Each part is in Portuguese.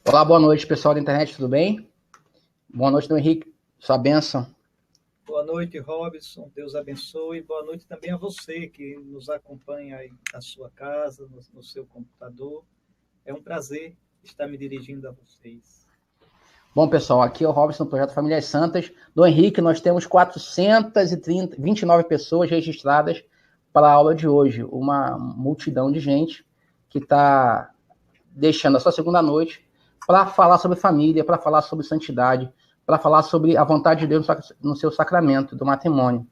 Olá, boa noite, pessoal da internet, tudo bem? Boa noite, Dom Henrique, sua bênção. Boa noite, Robson, Deus abençoe. Boa noite também a você que nos acompanha aí na sua casa, no seu computador. É um prazer estar me dirigindo a vocês. Bom, pessoal, aqui é o Robson do Projeto Famílias Santas. Dom Henrique, nós temos 429 pessoas registradas para a aula de hoje. Uma multidão de gente que está deixando a sua segunda noite para falar sobre família, para falar sobre santidade, para falar sobre a vontade de Deus no seu sacramento do matrimônio.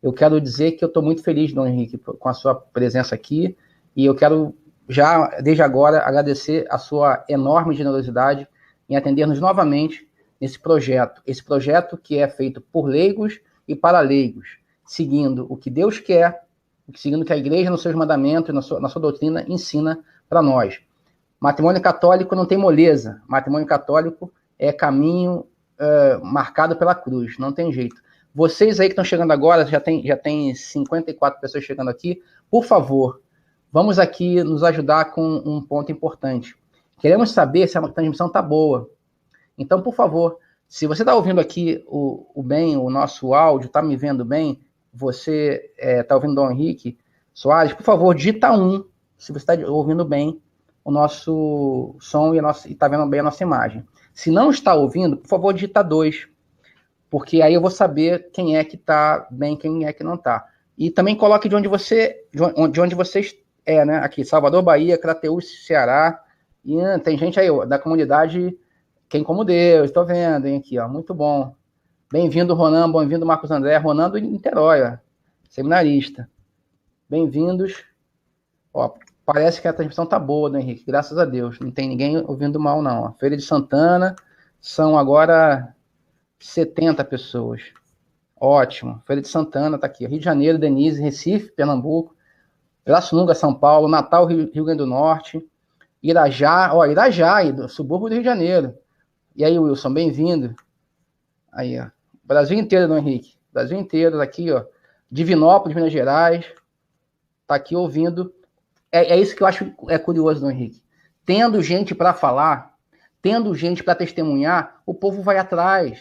Eu quero dizer que eu estou muito feliz, Dom Henrique, com a sua presença aqui, e eu quero já, desde agora, agradecer a sua enorme generosidade em atender-nos novamente nesse projeto que é feito por leigos e para leigos, seguindo o que Deus quer, seguindo o que a igreja, nos seus mandamentos, na sua doutrina, ensina para nós. Matrimônio católico não tem moleza, matrimônio católico é caminho marcado pela cruz, não tem jeito. Vocês aí que estão chegando agora, já tem 54 pessoas chegando aqui, por favor, vamos aqui nos ajudar com um ponto importante. Queremos saber se a transmissão está boa. Então, por favor, se você está ouvindo aqui o nosso áudio, está me vendo bem, você está ouvindo o Dom Henrique Soares, por favor, digita 1, se você está ouvindo bem o nosso som e está vendo bem a nossa imagem. Se não está ouvindo, por favor, digita 2, porque aí eu vou saber quem é que está bem, quem é que não está. E também coloque de onde você né? Aqui, Salvador, Bahia, Crateús, Ceará. E tem gente aí da comunidade Quem Como Deus, estou vendo, hein, aqui, ó, muito bom. Bem-vindo, Ronan, bem-vindo, Marcos André, Ronan do Niterói, ó, seminarista. Bem-vindos. Ó, parece que a transmissão tá boa, né, Henrique? Graças a Deus. Não tem ninguém ouvindo mal, não. Ó. Feira de Santana, são agora 70 pessoas. Ótimo. Feira de Santana tá aqui. Rio de Janeiro, Denise, Recife, Pernambuco, Pirassununga, São Paulo, Natal, Rio Grande do Norte, Irajá, subúrbio do Rio de Janeiro. E aí, Wilson, bem-vindo. Aí, ó. Brasil inteiro, Dom Henrique. Brasil inteiro, tá aqui, ó. Divinópolis, Minas Gerais. Tá aqui ouvindo. É isso que eu acho curioso, Dom Henrique. Tendo gente para falar, tendo gente para testemunhar, o povo vai atrás.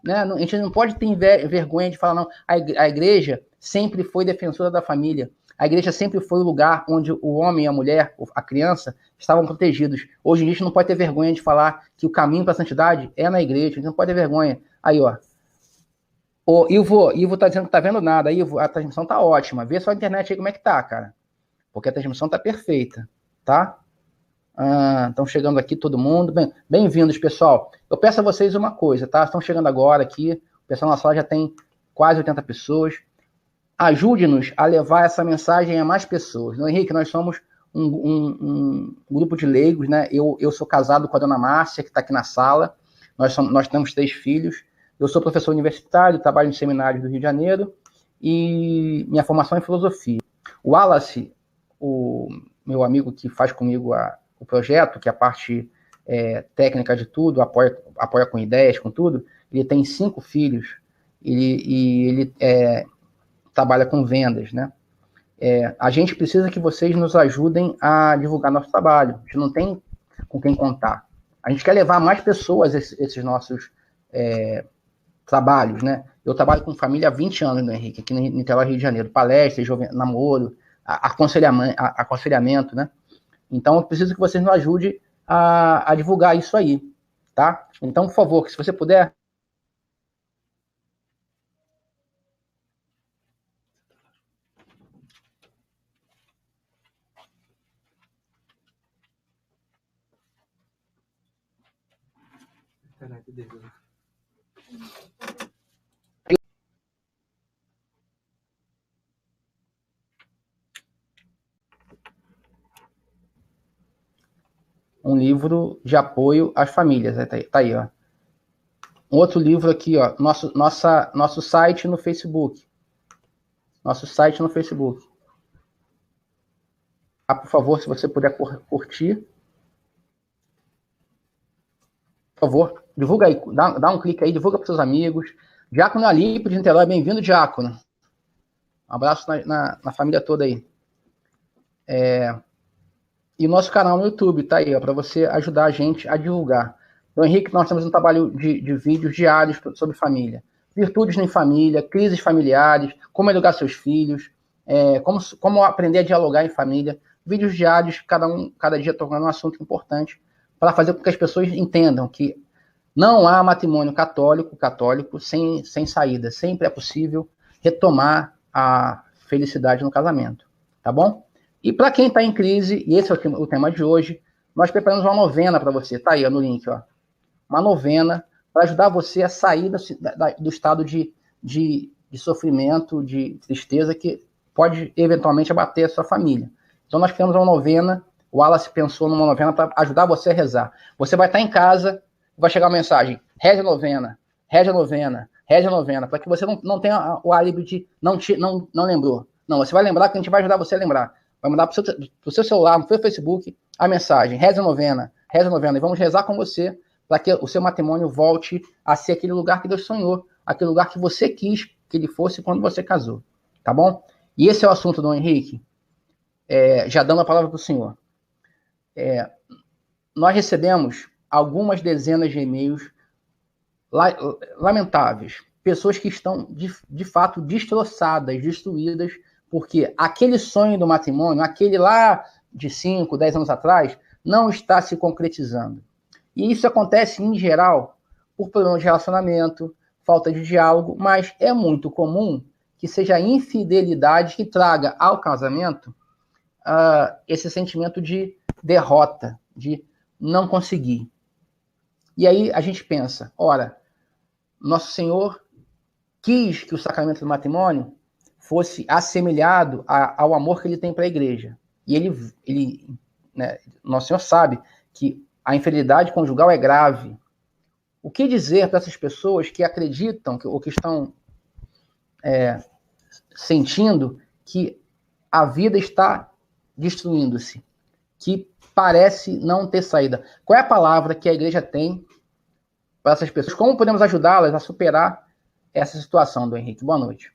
Né? A gente não pode ter vergonha de falar, não. A igreja sempre foi defensora da família. A igreja sempre foi o lugar onde o homem, a mulher, a criança estavam protegidos. Hoje em dia a gente não pode ter vergonha de falar que o caminho para a santidade é na igreja. A gente não pode ter vergonha. Aí, ó. O Ivo tá dizendo que tá vendo nada. Ivo, a transmissão tá ótima. Vê só a internet aí como é que tá, cara. Porque a transmissão tá perfeita, tá? Estão chegando aqui todo mundo. Bem-vindos, pessoal. Eu peço a vocês uma coisa, tá? Estão chegando agora aqui. O pessoal na sala já tem quase 80 pessoas. Ajude-nos a levar essa mensagem a mais pessoas. Não, Henrique, nós somos um grupo de leigos, né? Eu sou casado com a dona Márcia, que está aqui na sala. Nós temos 3 filhos. Eu sou professor universitário, trabalho em seminários do Rio de Janeiro e minha formação é em filosofia. O Wallace, o meu amigo que faz comigo o projeto, que é a parte técnica de tudo, apoia com ideias, com tudo, ele tem 5 filhos e ele trabalha com vendas, né? A gente precisa que vocês nos ajudem a divulgar nosso trabalho. A gente não tem com quem contar. A gente quer levar mais pessoas esses nossos trabalhos, né? Eu trabalho com família há 20 anos, né, Henrique, aqui no Niterói, Rio de Janeiro. Palestras, namoro, aconselhamento, né? Então, eu preciso que vocês nos ajudem a divulgar isso aí, tá? Então, por favor, se você puder... Um livro de apoio às famílias. Tá aí, ó. Um outro livro aqui, ó. Nosso site no Facebook. Nosso site no Facebook. Por favor, se você puder curtir. Por favor, divulga aí. Dá um clique aí, divulga para seus amigos. Diácono Alípio de Niterói, bem-vindo, Diácono. Um abraço na família toda aí. E o nosso canal no YouTube tá aí, para você ajudar a gente a divulgar. Então, Henrique, nós temos um trabalho de vídeos diários sobre família. Virtudes em família, crises familiares, como educar seus filhos, como aprender a dialogar em família. Vídeos diários, cada dia tocando um assunto importante, para fazer com que as pessoas entendam que não há matrimônio católico sem saída. Sempre é possível retomar a felicidade no casamento. Tá bom? E para quem está em crise, e esse é o tema de hoje, nós preparamos uma novena para você. Tá aí ó, no link, ó. Uma novena para ajudar você a sair do estado de sofrimento, de tristeza que pode eventualmente abater a sua família. Então nós criamos uma novena, o Wallace pensou numa novena para ajudar você a rezar. Você vai estar em casa, vai chegar uma mensagem, reze a novena, reze a novena, reze a novena, para que você não tenha o álibi de não lembrou. Não, você vai lembrar que a gente vai ajudar você a lembrar. Vai mandar para o seu celular, no seu Facebook, a mensagem, reze a novena, e vamos rezar com você para que o seu matrimônio volte a ser aquele lugar que Deus sonhou, aquele lugar que você quis que ele fosse quando você casou. Tá bom? E esse é o assunto, Dom Henrique. Já dando a palavra para o senhor. Nós recebemos algumas dezenas de e-mails lamentáveis. Pessoas que estão, de fato, destroçadas, destruídas, porque aquele sonho do matrimônio, aquele lá de 5, 10 anos atrás, não está se concretizando. E isso acontece, em geral, por problemas de relacionamento, falta de diálogo, mas é muito comum que seja a infidelidade que traga ao casamento esse sentimento de derrota, de não conseguir. E aí a gente pensa, ora, Nosso Senhor quis que o sacramento do matrimônio fosse assemelhado ao amor que ele tem para a igreja. E Nosso Senhor sabe que a infidelidade conjugal é grave. O que dizer para essas pessoas que acreditam ou que estão sentindo que a vida está destruindo-se, que parece não ter saída? Qual é a palavra que a igreja tem para essas pessoas? Como podemos ajudá-las a superar essa situação, do Henrique? Boa noite.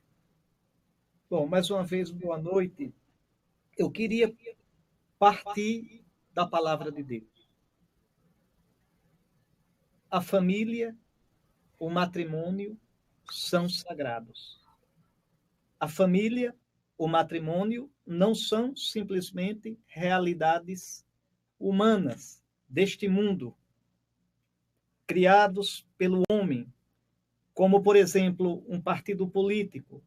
Bom, mais uma vez, boa noite. Eu queria partir da palavra de Deus. A família, o matrimônio são sagrados. A família, o matrimônio não são simplesmente realidades humanas deste mundo, criados pelo homem, como, por exemplo, um partido político,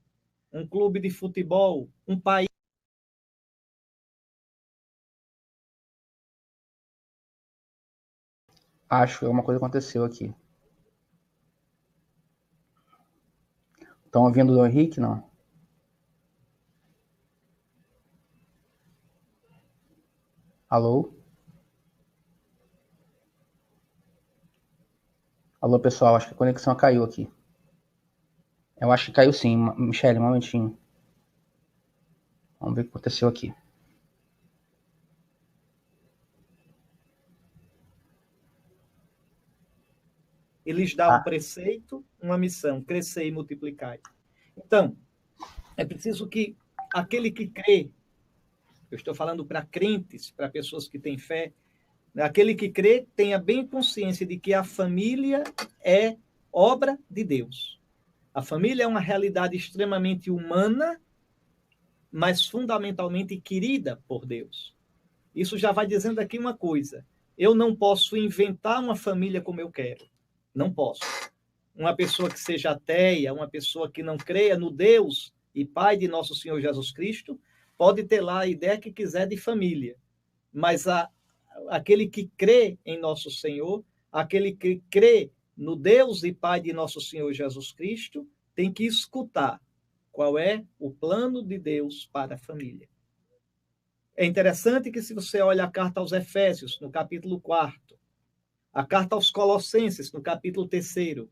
um clube de futebol, um país. Acho que alguma coisa aconteceu aqui. Estão ouvindo o Henrique? Não. Alô? Alô, pessoal, acho que a conexão caiu aqui. Eu acho que caiu sim. Michele, um momentinho. Vamos ver o que aconteceu aqui. Eles dão um preceito, uma missão, crescer e multiplicar. Então, é preciso que aquele que crê, eu estou falando para crentes, para pessoas que têm fé, aquele que crê tenha bem consciência de que a família é obra de Deus. A família é uma realidade extremamente humana, mas fundamentalmente querida por Deus. Isso já vai dizendo aqui uma coisa. Eu não posso inventar uma família como eu quero. Não posso. Uma pessoa que seja ateia, uma pessoa que não creia no Deus e Pai de nosso Senhor Jesus Cristo, pode ter lá a ideia que quiser de família. Mas aquele que crê em nosso Senhor, aquele que crê no Deus e Pai de nosso Senhor Jesus Cristo, tem que escutar qual é o plano de Deus para a família. É interessante que, se você olha a carta aos Efésios, no capítulo 4, a carta aos Colossenses, no capítulo 3,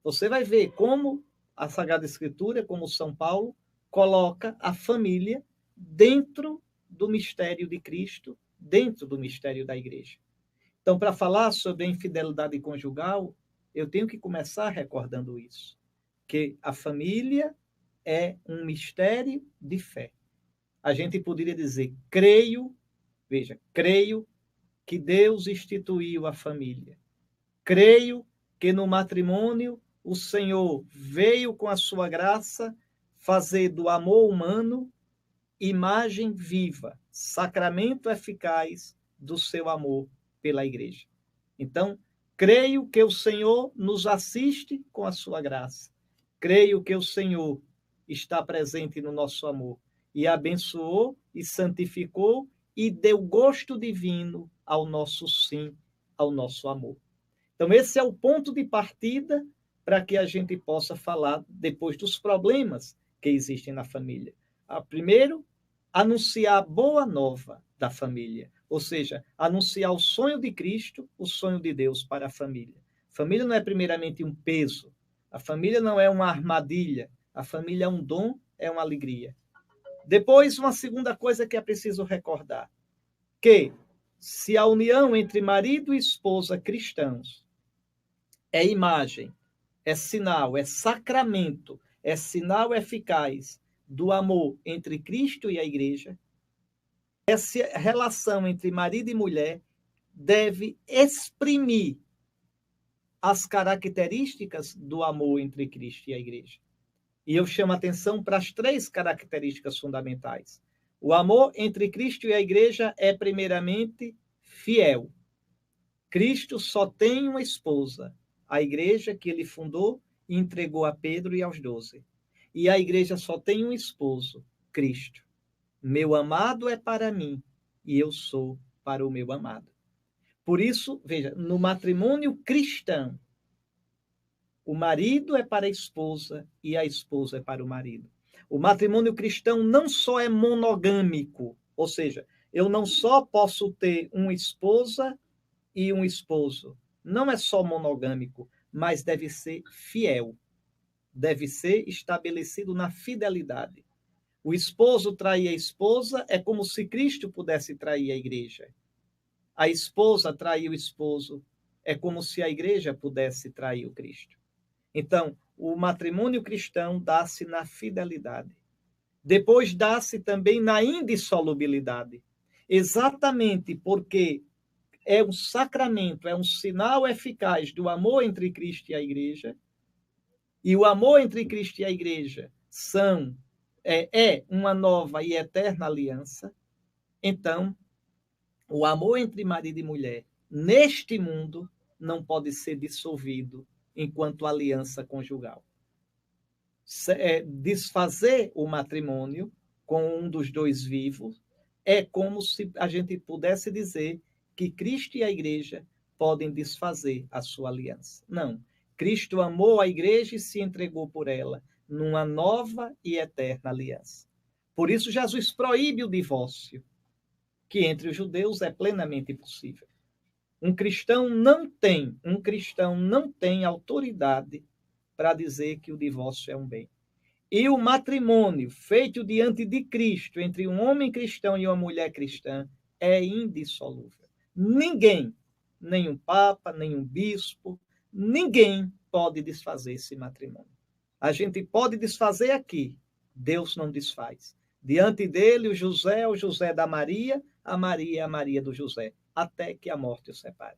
você vai ver como a Sagrada Escritura, como São Paulo, coloca a família dentro do mistério de Cristo, dentro do mistério da igreja. Então, para falar sobre a infidelidade conjugal, eu tenho que começar recordando isso, que a família é um mistério de fé. A gente poderia dizer, creio Veja, creio que Deus instituiu a família. Creio que no matrimônio o Senhor veio com a sua graça fazer do amor humano imagem viva, sacramento eficaz do seu amor pela igreja. Então, creio que o Senhor nos assiste com a sua graça. Creio que o Senhor está presente no nosso amor e abençoou e santificou e deu gosto divino ao nosso sim, ao nosso amor. Então, esse é o ponto de partida para que a gente possa falar depois dos problemas que existem na família. Primeiro, anunciar a boa nova da família, ou seja, anunciar o sonho de Cristo, o sonho de Deus para a família. A família não é primeiramente um peso, a família não é uma armadilha, a família é um dom, é uma alegria. Depois, uma segunda coisa que é preciso recordar, que se a união entre marido e esposa cristãos é imagem, é sinal, é sacramento, é sinal eficaz do amor entre Cristo e a igreja, essa relação entre marido e mulher deve exprimir as características do amor entre Cristo e a igreja. E eu chamo a atenção para as 3 características fundamentais. O amor entre Cristo e a igreja é, primeiramente, fiel. Cristo só tem uma esposa, a igreja que ele fundou e entregou a Pedro e aos 12. E a igreja só tem um esposo, Cristo. Meu amado é para mim e eu sou para o meu amado. Por isso, veja, no matrimônio cristão, o marido é para a esposa e a esposa é para o marido. O matrimônio cristão não só é monogâmico, ou seja, eu não só posso ter uma esposa e um esposo. Não é só monogâmico, mas deve ser fiel. Deve ser estabelecido na fidelidade. O esposo trair a esposa é como se Cristo pudesse trair a igreja. A esposa trair o esposo é como se a igreja pudesse trair o Cristo. Então, o matrimônio cristão dá-se na fidelidade. Depois dá-se também na indissolubilidade. Exatamente porque é um sacramento, é um sinal eficaz do amor entre Cristo e a igreja. E o amor entre Cristo e a igreja é uma nova e eterna aliança. Então, o amor entre marido e mulher neste mundo não pode ser dissolvido enquanto aliança conjugal. Desfazer o matrimônio com um dos dois vivos é como se a gente pudesse dizer que Cristo e a igreja podem desfazer a sua aliança. Não. Cristo amou a igreja e se entregou por ela numa nova e eterna aliança. Por isso, Jesus proíbe o divórcio, que entre os judeus é plenamente possível. Um cristão não tem autoridade para dizer que o divórcio é um bem. E o matrimônio feito diante de Cristo entre um homem cristão e uma mulher cristã é indissolúvel. Ninguém, nenhum papa, nenhum bispo, ninguém pode desfazer esse matrimônio. A gente pode desfazer aqui, Deus não desfaz. Diante dele, o José é o José da Maria, a Maria é a Maria do José, até que a morte o separe.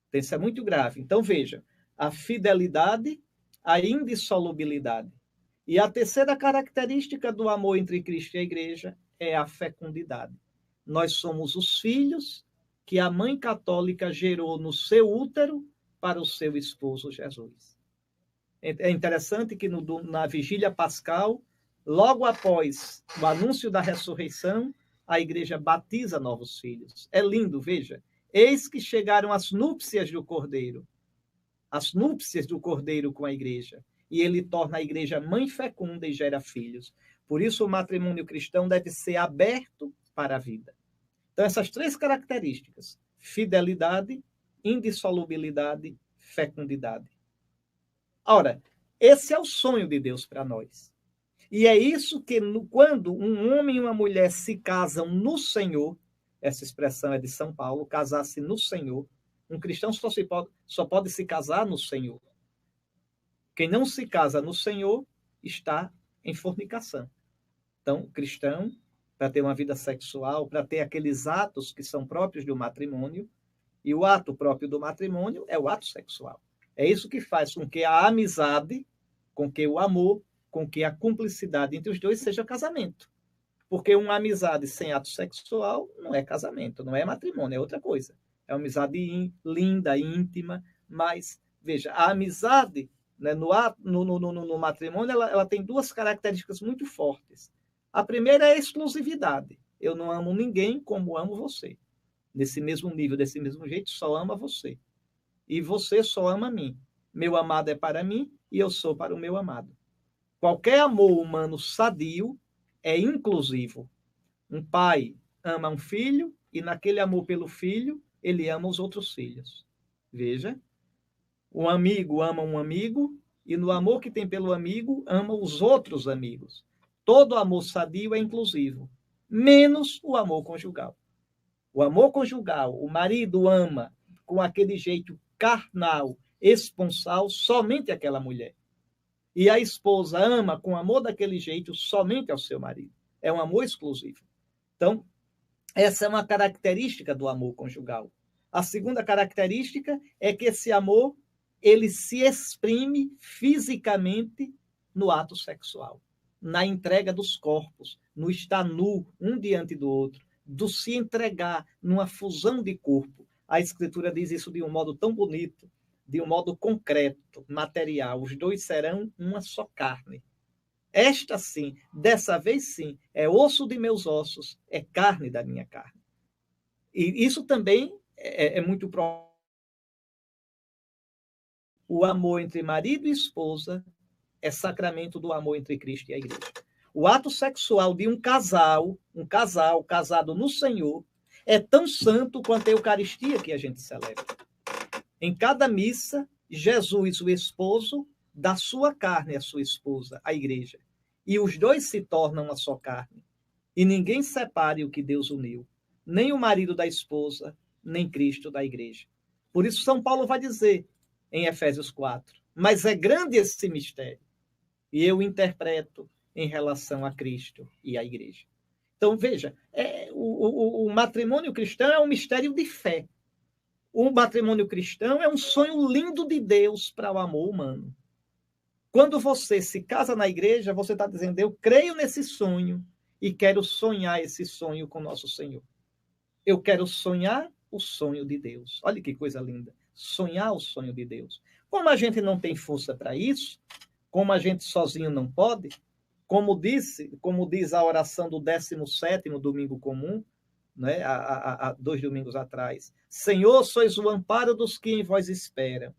Então, isso é muito grave. Então, veja, a fidelidade, a indissolubilidade. E a terceira característica do amor entre Cristo e a igreja é a fecundidade. Nós somos os filhos que a mãe católica gerou no seu útero para o seu esposo Jesus. É interessante que na vigília pascal, logo após o anúncio da ressurreição, a igreja batiza novos filhos. É lindo, veja. Eis que chegaram as núpcias do Cordeiro. As núpcias do Cordeiro com a igreja. E ele torna a igreja mãe fecunda e gera filhos. Por isso, o matrimônio cristão deve ser aberto para a vida. Então, essas 3 características: fidelidade, indissolubilidade, fecundidade. Ora, esse é o sonho de Deus para nós. E é isso que, quando um homem e uma mulher se casam no Senhor, essa expressão é de São Paulo, casar-se no Senhor, um cristão só pode se casar no Senhor. Quem não se casa no Senhor está em fornicação. Então, o cristão para ter uma vida sexual, para ter aqueles atos que são próprios do matrimônio, e o ato próprio do matrimônio é o ato sexual. É isso que faz com que a amizade, com que o amor, com que a cumplicidade entre os dois seja casamento. Porque uma amizade sem ato sexual não é casamento, não é matrimônio, é outra coisa. É uma amizade linda, íntima, mas, veja, a amizade, né, no matrimônio, ela tem duas características muito fortes. A primeira é a exclusividade. Eu não amo ninguém como amo você. Nesse mesmo nível, desse mesmo jeito, só ama você. E você só ama a mim. Meu amado é para mim e eu sou para o meu amado. Qualquer amor humano sadio é inclusivo. Um pai ama um filho e naquele amor pelo filho, ele ama os outros filhos. Veja, um amigo ama um amigo e no amor que tem pelo amigo, ama os outros amigos. Todo amor sadio é inclusivo, menos o amor conjugal. O amor conjugal, o marido ama com aquele jeito carnal, esponsal, somente aquela mulher. E a esposa ama com amor daquele jeito somente ao seu marido. É um amor exclusivo. Então, essa é uma característica do amor conjugal. A segunda característica é que esse amor ele se exprime fisicamente no ato sexual, na entrega dos corpos, no estar nu um diante do outro, do se entregar numa fusão de corpo. A Escritura diz isso de um modo tão bonito, de um modo concreto, material. Os dois serão uma só carne. Esta sim, dessa vez sim, é osso de meus ossos, é carne da minha carne. E isso também é muito próximo. O amor entre marido e esposa é sacramento do amor entre Cristo e a igreja. O ato sexual de um casal casado no Senhor, é tão santo quanto a Eucaristia que a gente celebra. Em cada missa, Jesus, o esposo, dá sua carne à sua esposa, a igreja. E os dois se tornam uma só carne. E ninguém separe o que Deus uniu. Nem o marido da esposa, nem Cristo da igreja. Por isso São Paulo vai dizer em Efésios 4, mas é grande esse mistério. E eu interpreto em relação a Cristo e à igreja. Então, veja, o matrimônio cristão é um mistério de fé. O matrimônio cristão é um sonho lindo de Deus para o amor humano. Quando você se casa na igreja, você está dizendo, eu creio nesse sonho e quero sonhar esse sonho com nosso Senhor. Eu quero sonhar o sonho de Deus. Olha que coisa linda. Sonhar o sonho de Deus. Como a gente não tem força para isso, como a gente sozinho não pode, como diz a oração do 17º domingo comum, né, há 2 domingos atrás. Senhor, sois o amparo dos que em vós esperam.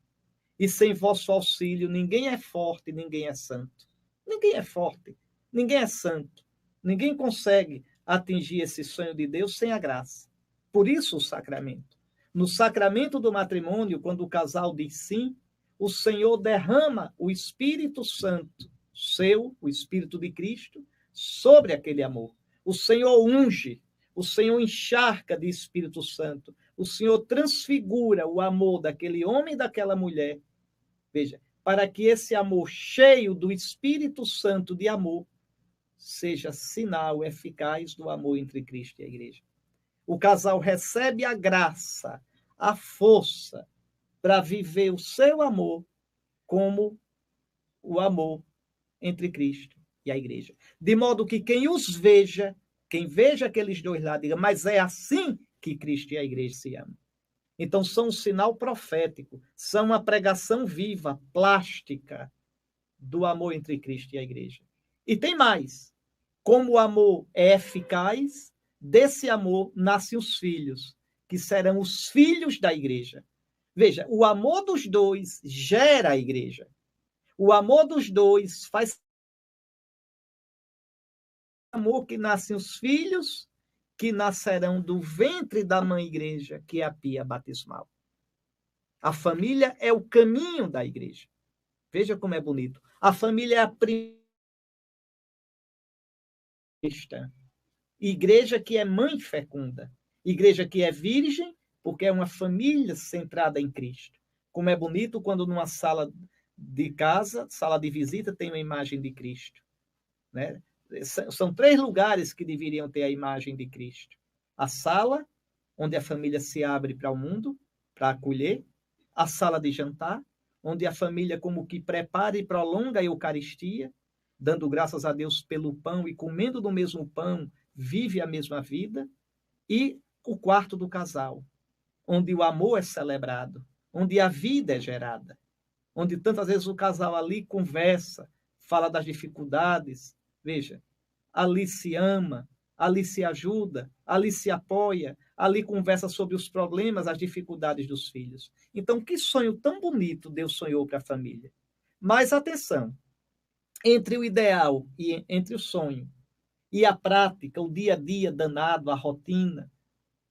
E sem vosso auxílio, ninguém é forte, ninguém é santo. Ninguém é forte, ninguém é santo. Ninguém consegue atingir esse sonho de Deus sem a graça. Por isso o sacramento. No sacramento do matrimônio, quando o casal diz sim, o Senhor derrama o Espírito Santo, o Espírito de Cristo, sobre aquele amor. O Senhor unge, o Senhor encharca de Espírito Santo, o Senhor transfigura o amor daquele homem e daquela mulher, veja, para que esse amor cheio do Espírito Santo de amor seja sinal eficaz do amor entre Cristo e a igreja. O casal recebe a graça, a força para viver o seu amor como o amor entre Cristo e a igreja. De modo que quem os veja, quem veja aqueles dois lá, diga, mas é assim que Cristo e a igreja se amam. Então, são um sinal profético, são uma pregação viva, plástica, do amor entre Cristo e a igreja. E tem mais. Como o amor é eficaz, desse amor nascem os filhos, que serão os filhos da igreja. Veja, o amor dos dois gera a igreja. O amor dos dois faz amor que nascem os filhos, que nascerão do ventre da mãe igreja, que é a pia batismal. A família é o caminho da igreja. Veja como é bonito. A família é a cristã. Igreja que é mãe fecunda. Igreja que é virgem, porque é uma família centrada em Cristo. Como é bonito quando numa sala de casa, sala de visita, tem uma imagem de Cristo, né? São 3 lugares que deveriam ter a imagem de Cristo. A sala, onde a família se abre para o mundo, para acolher. A sala de jantar, onde a família como que prepara e prolonga a Eucaristia, dando graças a Deus pelo pão e comendo do mesmo pão, vive a mesma vida. E o quarto do casal, onde o amor é celebrado, onde a vida é gerada, onde tantas vezes o casal ali conversa, fala das dificuldades. Veja, ali se ama, ali se ajuda, ali se apoia, ali conversa sobre os problemas, as dificuldades dos filhos. Então, que sonho tão bonito Deus sonhou para a família. Mas atenção, entre o ideal e entre o sonho e a prática, o dia a dia danado, a rotina,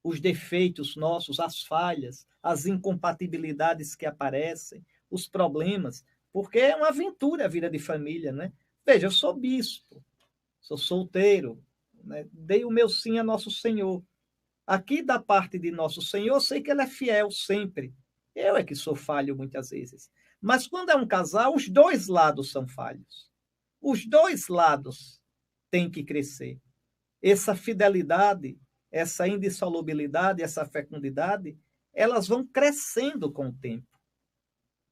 os defeitos nossos, as falhas, as incompatibilidades que aparecem, os problemas, porque é uma aventura a vida de família, né? Veja, eu sou bispo, sou solteiro, né? Dei o meu sim a Nosso Senhor. Aqui da parte de Nosso Senhor, eu sei que Ele é fiel sempre. Eu é que sou falho muitas vezes. Mas quando é um casal, os 2 lados são falhos. Os 2 lados têm que crescer. Essa fidelidade, essa indissolubilidade, essa fecundidade, elas vão crescendo com o tempo.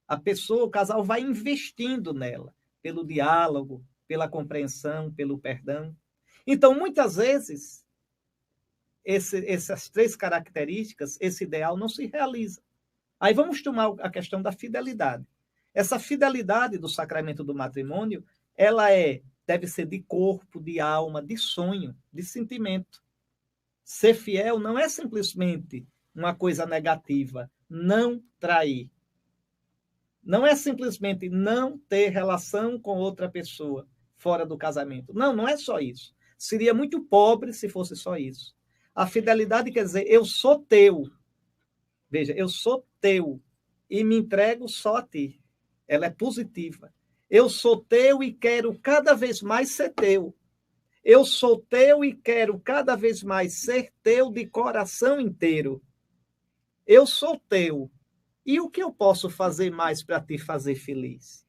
A pessoa, o casal vai investindo nela, pelo diálogo, pela compreensão, pelo perdão. Então, muitas vezes, essas 3 características, esse ideal não se realiza. Aí vamos tomar a questão da fidelidade. Essa fidelidade do sacramento do matrimônio, ela deve ser de corpo, de alma, de sonho, de sentimento. Ser fiel não é simplesmente uma coisa negativa, não trair. Não é simplesmente não ter relação com outra pessoa fora do casamento. Não, não é só isso. Seria muito pobre se fosse só isso. A fidelidade quer dizer, eu sou teu. Veja, eu sou teu e me entrego só a ti. Ela é positiva. Eu sou teu e quero cada vez mais ser teu. Eu sou teu e quero cada vez mais ser teu de coração inteiro. Eu sou teu. E o que eu posso fazer mais para te fazer feliz?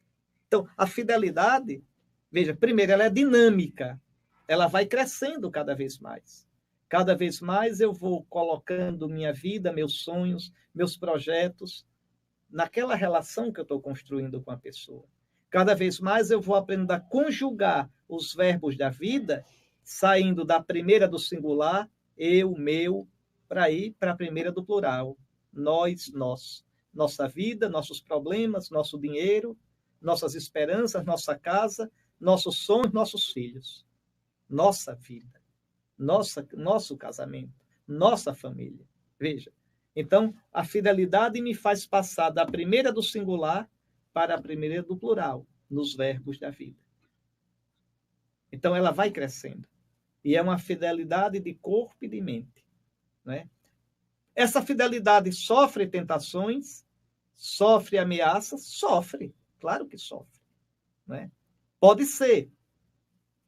Então, a fidelidade, veja, primeiro, ela é dinâmica. Ela vai crescendo cada vez mais. Cada vez mais eu vou colocando minha vida, meus sonhos, meus projetos naquela relação que eu estou construindo com a pessoa. Cada vez mais eu vou aprendendo a conjugar os verbos da vida, saindo da primeira do singular, eu, meu, para ir para a primeira do plural, nós, nós. Nossa vida, nossos problemas, nosso dinheiro, nossas esperanças, nossa casa, nossos sonhos, nossos filhos. Nossa vida, nosso casamento, nossa família. Veja, então, a fidelidade me faz passar da primeira do singular para a primeira do plural, nos verbos da vida. Então, ela vai crescendo. E é uma fidelidade de corpo e de mente. Né? Essa fidelidade sofre tentações, sofre ameaças? Sofre, claro que sofre. Né? Pode ser.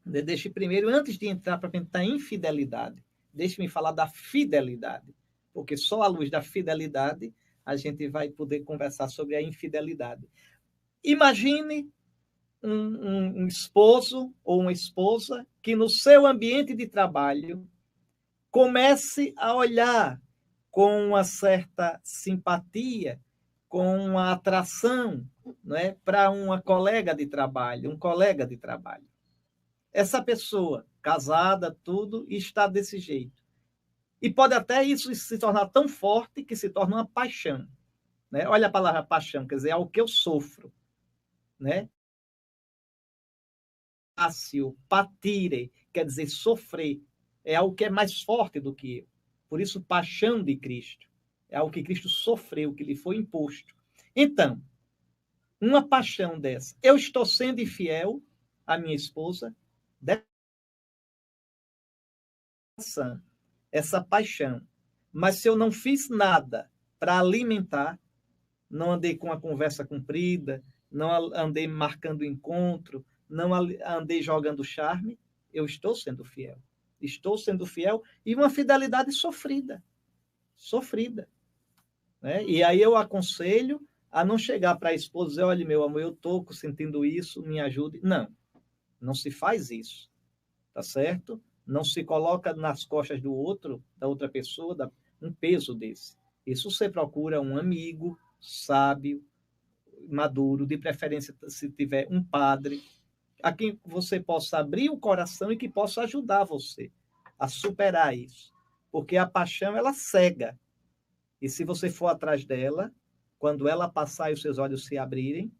Deixe primeiro, antes de entrar para pensar em infidelidade, deixe-me falar da fidelidade, porque só à luz da fidelidade a gente vai poder conversar sobre a infidelidade. Imagine um esposo ou uma esposa que no seu ambiente de trabalho comece a olhar com uma certa simpatia, com uma atração, né, para uma colega de trabalho, um colega de trabalho. Essa pessoa, casada, tudo, está desse jeito. E pode até isso se tornar tão forte que se torna uma paixão. Né? Olha a palavra paixão, quer dizer, é o que eu sofro. Né? Fácil, patire, quer dizer, sofrer. É algo que é mais forte do que eu. Por isso, paixão de Cristo. É algo que Cristo sofreu, que lhe foi imposto. Então, uma paixão dessa. Eu estou sendo infiel à minha esposa, essa paixão. Mas se eu não fiz nada para alimentar, não andei com a conversa comprida, não andei marcando encontro, não andei jogando charme, eu estou sendo fiel. Estou sendo fiel e uma fidelidade sofrida. Sofrida. Né? E aí eu aconselho a não chegar para a esposa e dizer, olha, meu amor, eu estou sentindo isso, me ajude. Não, não se faz isso. tá certo? Não se coloca nas costas do outro, da outra pessoa, um peso desse. Isso você procura um amigo sábio, maduro, de preferência se tiver um padre, a quem você possa abrir o coração e que possa ajudar você a superar isso. Porque a paixão, ela cega. E se você for atrás dela, quando ela passar e os seus olhos se abrirem,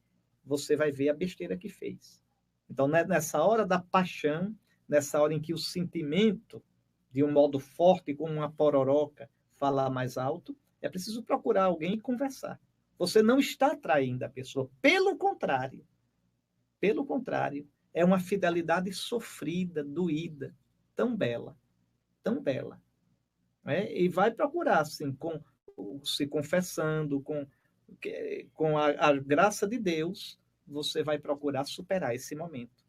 você vai ver a besteira que fez. Então, nessa hora da paixão, nessa hora em que o sentimento, de um modo forte, como uma pororoca, falar mais alto, é preciso procurar alguém e conversar. Você não está traindo a pessoa. Pelo contrário, é uma fidelidade sofrida, doída, tão bela, tão bela. Né? E vai procurar, assim, se confessando, com a graça de Deus, você vai procurar superar esse momento.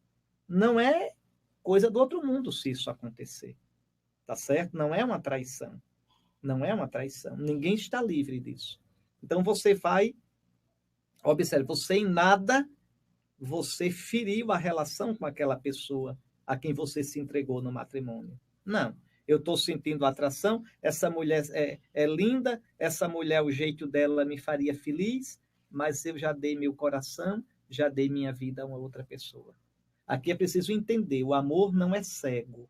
Não é coisa do outro mundo se isso acontecer, tá certo? Não é uma traição. Não é uma traição. Ninguém está livre disso. Então você vai, observe, você em nada, você feriu a relação com aquela pessoa a quem você se entregou no matrimônio. Não. Eu estou sentindo atração, essa mulher é linda, essa mulher, o jeito dela me faria feliz, mas eu já dei meu coração, já dei minha vida a uma outra pessoa. Aqui é preciso entender, o amor não é cego.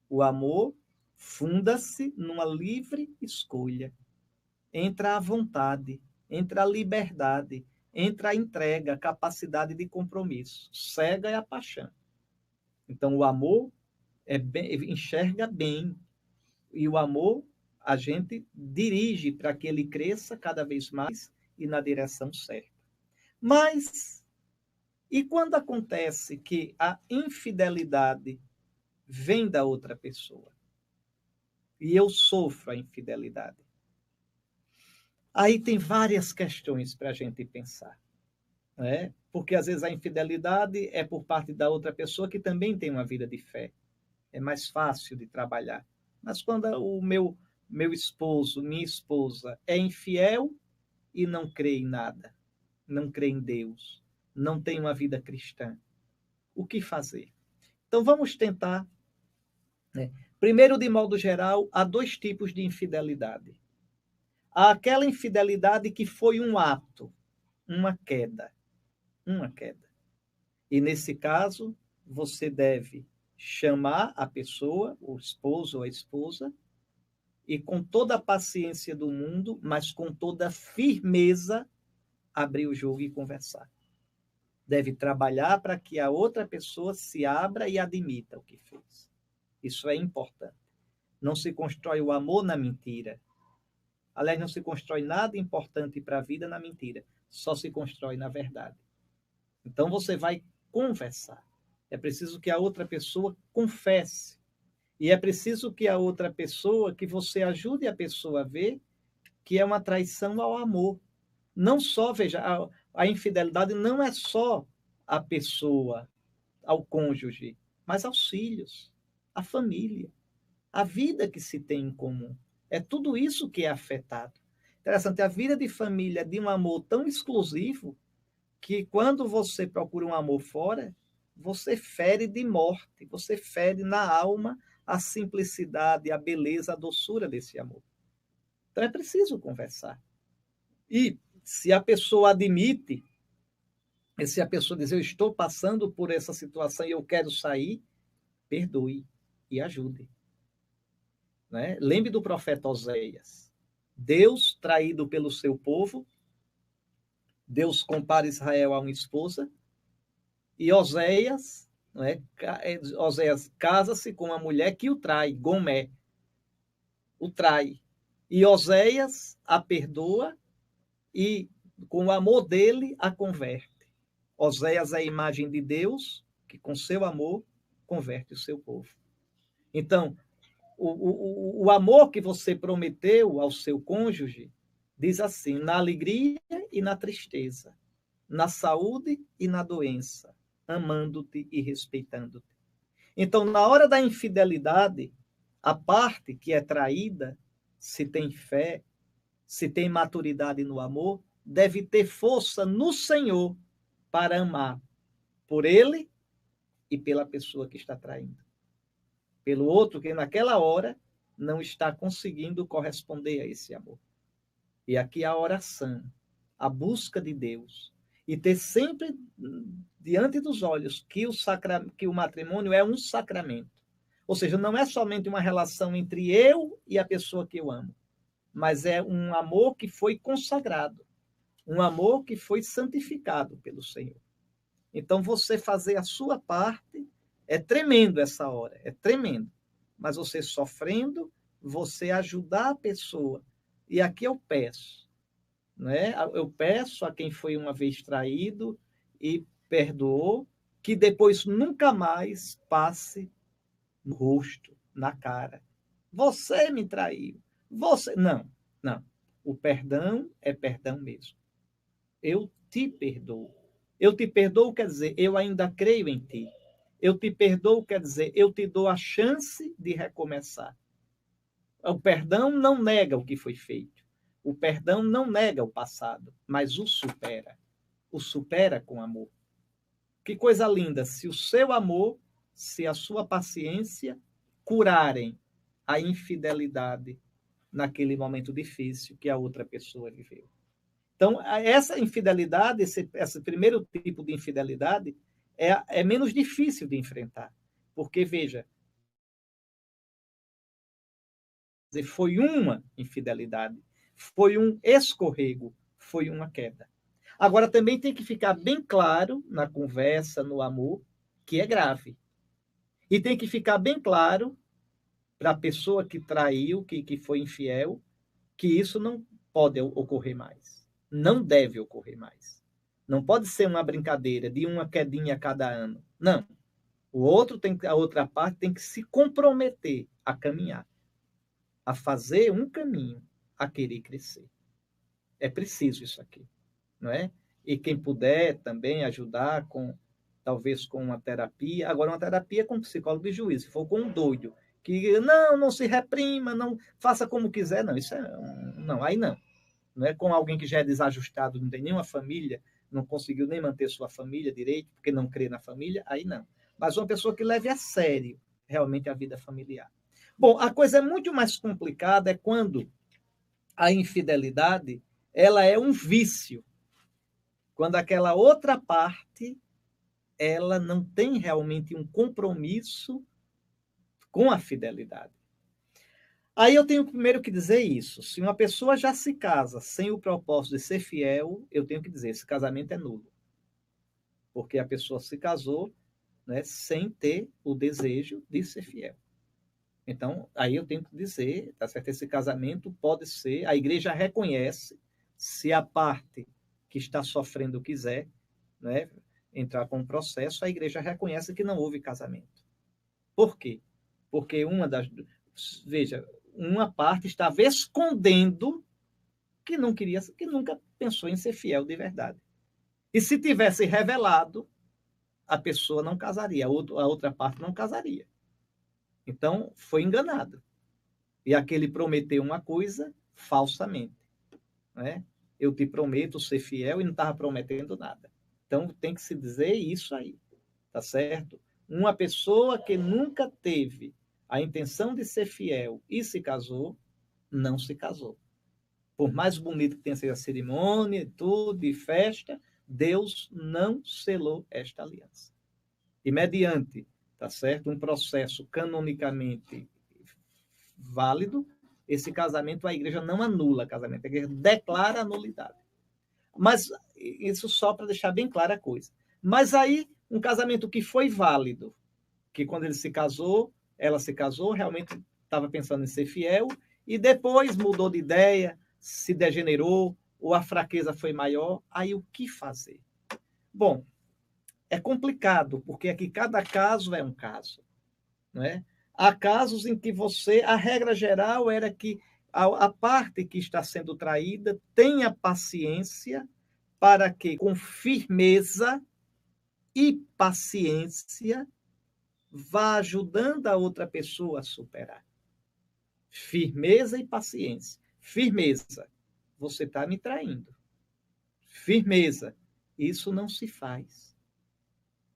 O amor funda-se numa livre escolha. Entra a vontade, entra a liberdade, entra a entrega, a capacidade de compromisso. Cega é a paixão. Então, o amor enxerga bem. E o amor, a gente dirige para que ele cresça cada vez mais e na direção certa. Mas, e quando acontece que a infidelidade vem da outra pessoa? E eu sofro a infidelidade. Aí tem várias questões para a gente pensar. Né? Porque, às vezes, a infidelidade é por parte da outra pessoa que também tem uma vida de fé. É mais fácil de trabalhar. Mas quando o meu esposo, minha esposa, é infiel e não crê em nada, não crê em Deus, não tem uma vida cristã, o que fazer? Então, vamos tentar. Né? Primeiro, de modo geral, há dois tipos de infidelidade. Há aquela infidelidade que foi um ato, uma queda. Uma queda. E, nesse caso, você deve chamar a pessoa, o esposo ou a esposa, e com toda a paciência do mundo, mas com toda a firmeza, abrir o jogo e conversar. Deve trabalhar para que a outra pessoa se abra e admita o que fez. Isso é importante. Não se constrói o amor na mentira. Aliás, não se constrói nada importante para a vida na mentira. Só se constrói na verdade. Então, você vai conversar. É preciso que a outra pessoa confesse. E é preciso que a outra pessoa, que você ajude a pessoa a ver que é uma traição ao amor. Não só, veja, a infidelidade não é só a pessoa, ao cônjuge, mas aos filhos, à família, a vida que se tem em comum. É tudo isso que é afetado. Interessante, a vida de família é de um amor tão exclusivo que quando você procura um amor fora, você fere de morte, você fere na alma a simplicidade, a beleza, a doçura desse amor. Então é preciso conversar. E se a pessoa admite, e se a pessoa diz, eu estou passando por essa situação e eu quero sair, perdoe e ajude. Né? Lembre do profeta Oséias. Deus, traído pelo seu povo, Deus compara Israel a uma esposa, e Oséias, né, Oséias casa-se com uma mulher que o trai, Gomé, o trai. E Oséias a perdoa e, com o amor dele, a converte. Oséias é a imagem de Deus, que com seu amor converte o seu povo. Então, o amor que você prometeu ao seu cônjuge diz assim, na alegria e na tristeza, na saúde e na doença, amando-te e respeitando-te. Então, na hora da infidelidade, a parte que é traída, se tem fé, se tem maturidade no amor, deve ter força no Senhor para amar por ele e pela pessoa que está traindo. pelo outro que naquela hora não está conseguindo corresponder a esse amor. E aqui a oração, a busca de Deus, e ter sempre diante dos olhos que o matrimônio é um sacramento. Ou seja, não é somente uma relação entre eu e a pessoa que eu amo, mas é um amor que foi consagrado, um amor que foi santificado pelo Senhor. Então, você fazer a sua parte é tremendo essa hora, é tremendo. Mas você sofrendo, você ajudar a pessoa. E aqui eu peço, né? Eu peço a quem foi uma vez traído e perdoou, que depois nunca mais passe no rosto, na cara. Você me traiu. Você. Não, não. O perdão é perdão mesmo. Eu te perdoo. Eu te perdoo quer dizer, eu ainda creio em ti. Eu te perdoo quer dizer, eu te dou a chance de recomeçar. O perdão não nega o que foi feito. O perdão não nega o passado, mas o supera. O supera com amor. Que coisa linda, se o seu amor, se a sua paciência curarem a infidelidade naquele momento difícil que a outra pessoa viveu. Então, essa infidelidade, esse primeiro tipo de infidelidade, é menos difícil de enfrentar. Porque, veja, foi uma infidelidade, foi um escorrego, foi uma queda. Agora, também tem que ficar bem claro na conversa, no amor, que é grave. E tem que ficar bem claro para a pessoa que traiu, que foi infiel, que isso não pode ocorrer mais. Não deve ocorrer mais. Não pode ser uma brincadeira de uma quedinha a cada ano. Não. A outra parte tem que se comprometer a caminhar, a fazer um caminho, a querer crescer. É preciso isso aqui, não é? E quem puder também ajudar talvez com uma terapia. Agora, uma terapia com psicólogo de juízo. Se for com um doido, que não se reprima, não faça como quiser, não. Isso não, aí não. Não é com alguém que já é desajustado, não tem nenhuma família, não conseguiu nem manter sua família direito, porque não crê na família, aí não. Mas uma pessoa que leve a sério realmente a vida familiar. Bom, a coisa é muito mais complicada é quando a infidelidade ela é um vício. Quando aquela outra parte ela não tem realmente um compromisso com a fidelidade. Aí eu tenho primeiro que dizer isso. Se uma pessoa já se casa sem o propósito de ser fiel, eu tenho que dizer, esse casamento é nulo. Porque a pessoa se casou, né, sem ter o desejo de ser fiel. Então, aí eu tenho que dizer, tá certo? Esse casamento pode ser, a igreja reconhece, se a parte que está sofrendo quiser, né, entrar com o processo, a igreja reconhece que não houve casamento. Por quê? Porque veja, uma parte estava escondendo que não queria, que nunca pensou em ser fiel de verdade. E se tivesse revelado, a pessoa não casaria, a outra parte não casaria. Então, foi enganado. E aquele prometeu uma coisa falsamente. Né? Eu te prometo ser fiel e não estava prometendo nada. Então, tem que se dizer isso aí. Tá certo? Uma pessoa que nunca teve a intenção de ser fiel e se casou, não se casou. Por mais bonito que tenha sido a cerimônia, tudo, e festa, Deus não selou esta aliança. E mediante, tá certo, um processo canonicamente válido, esse casamento, a igreja não anula o casamento, a igreja declara a nulidade. Mas isso só para deixar bem clara a coisa. Mas aí, um casamento que foi válido, que quando ele se casou, ela se casou, realmente estava pensando em ser fiel, e depois mudou de ideia, se degenerou, ou a fraqueza foi maior, aí o que fazer? Bom, é complicado, porque aqui cada caso é um caso. Não é? Há casos em que a regra geral era que a parte que está sendo traída tenha paciência para que, com firmeza e paciência, vá ajudando a outra pessoa a superar. Firmeza e paciência. Firmeza. Você está me traindo. Firmeza. Isso não se faz.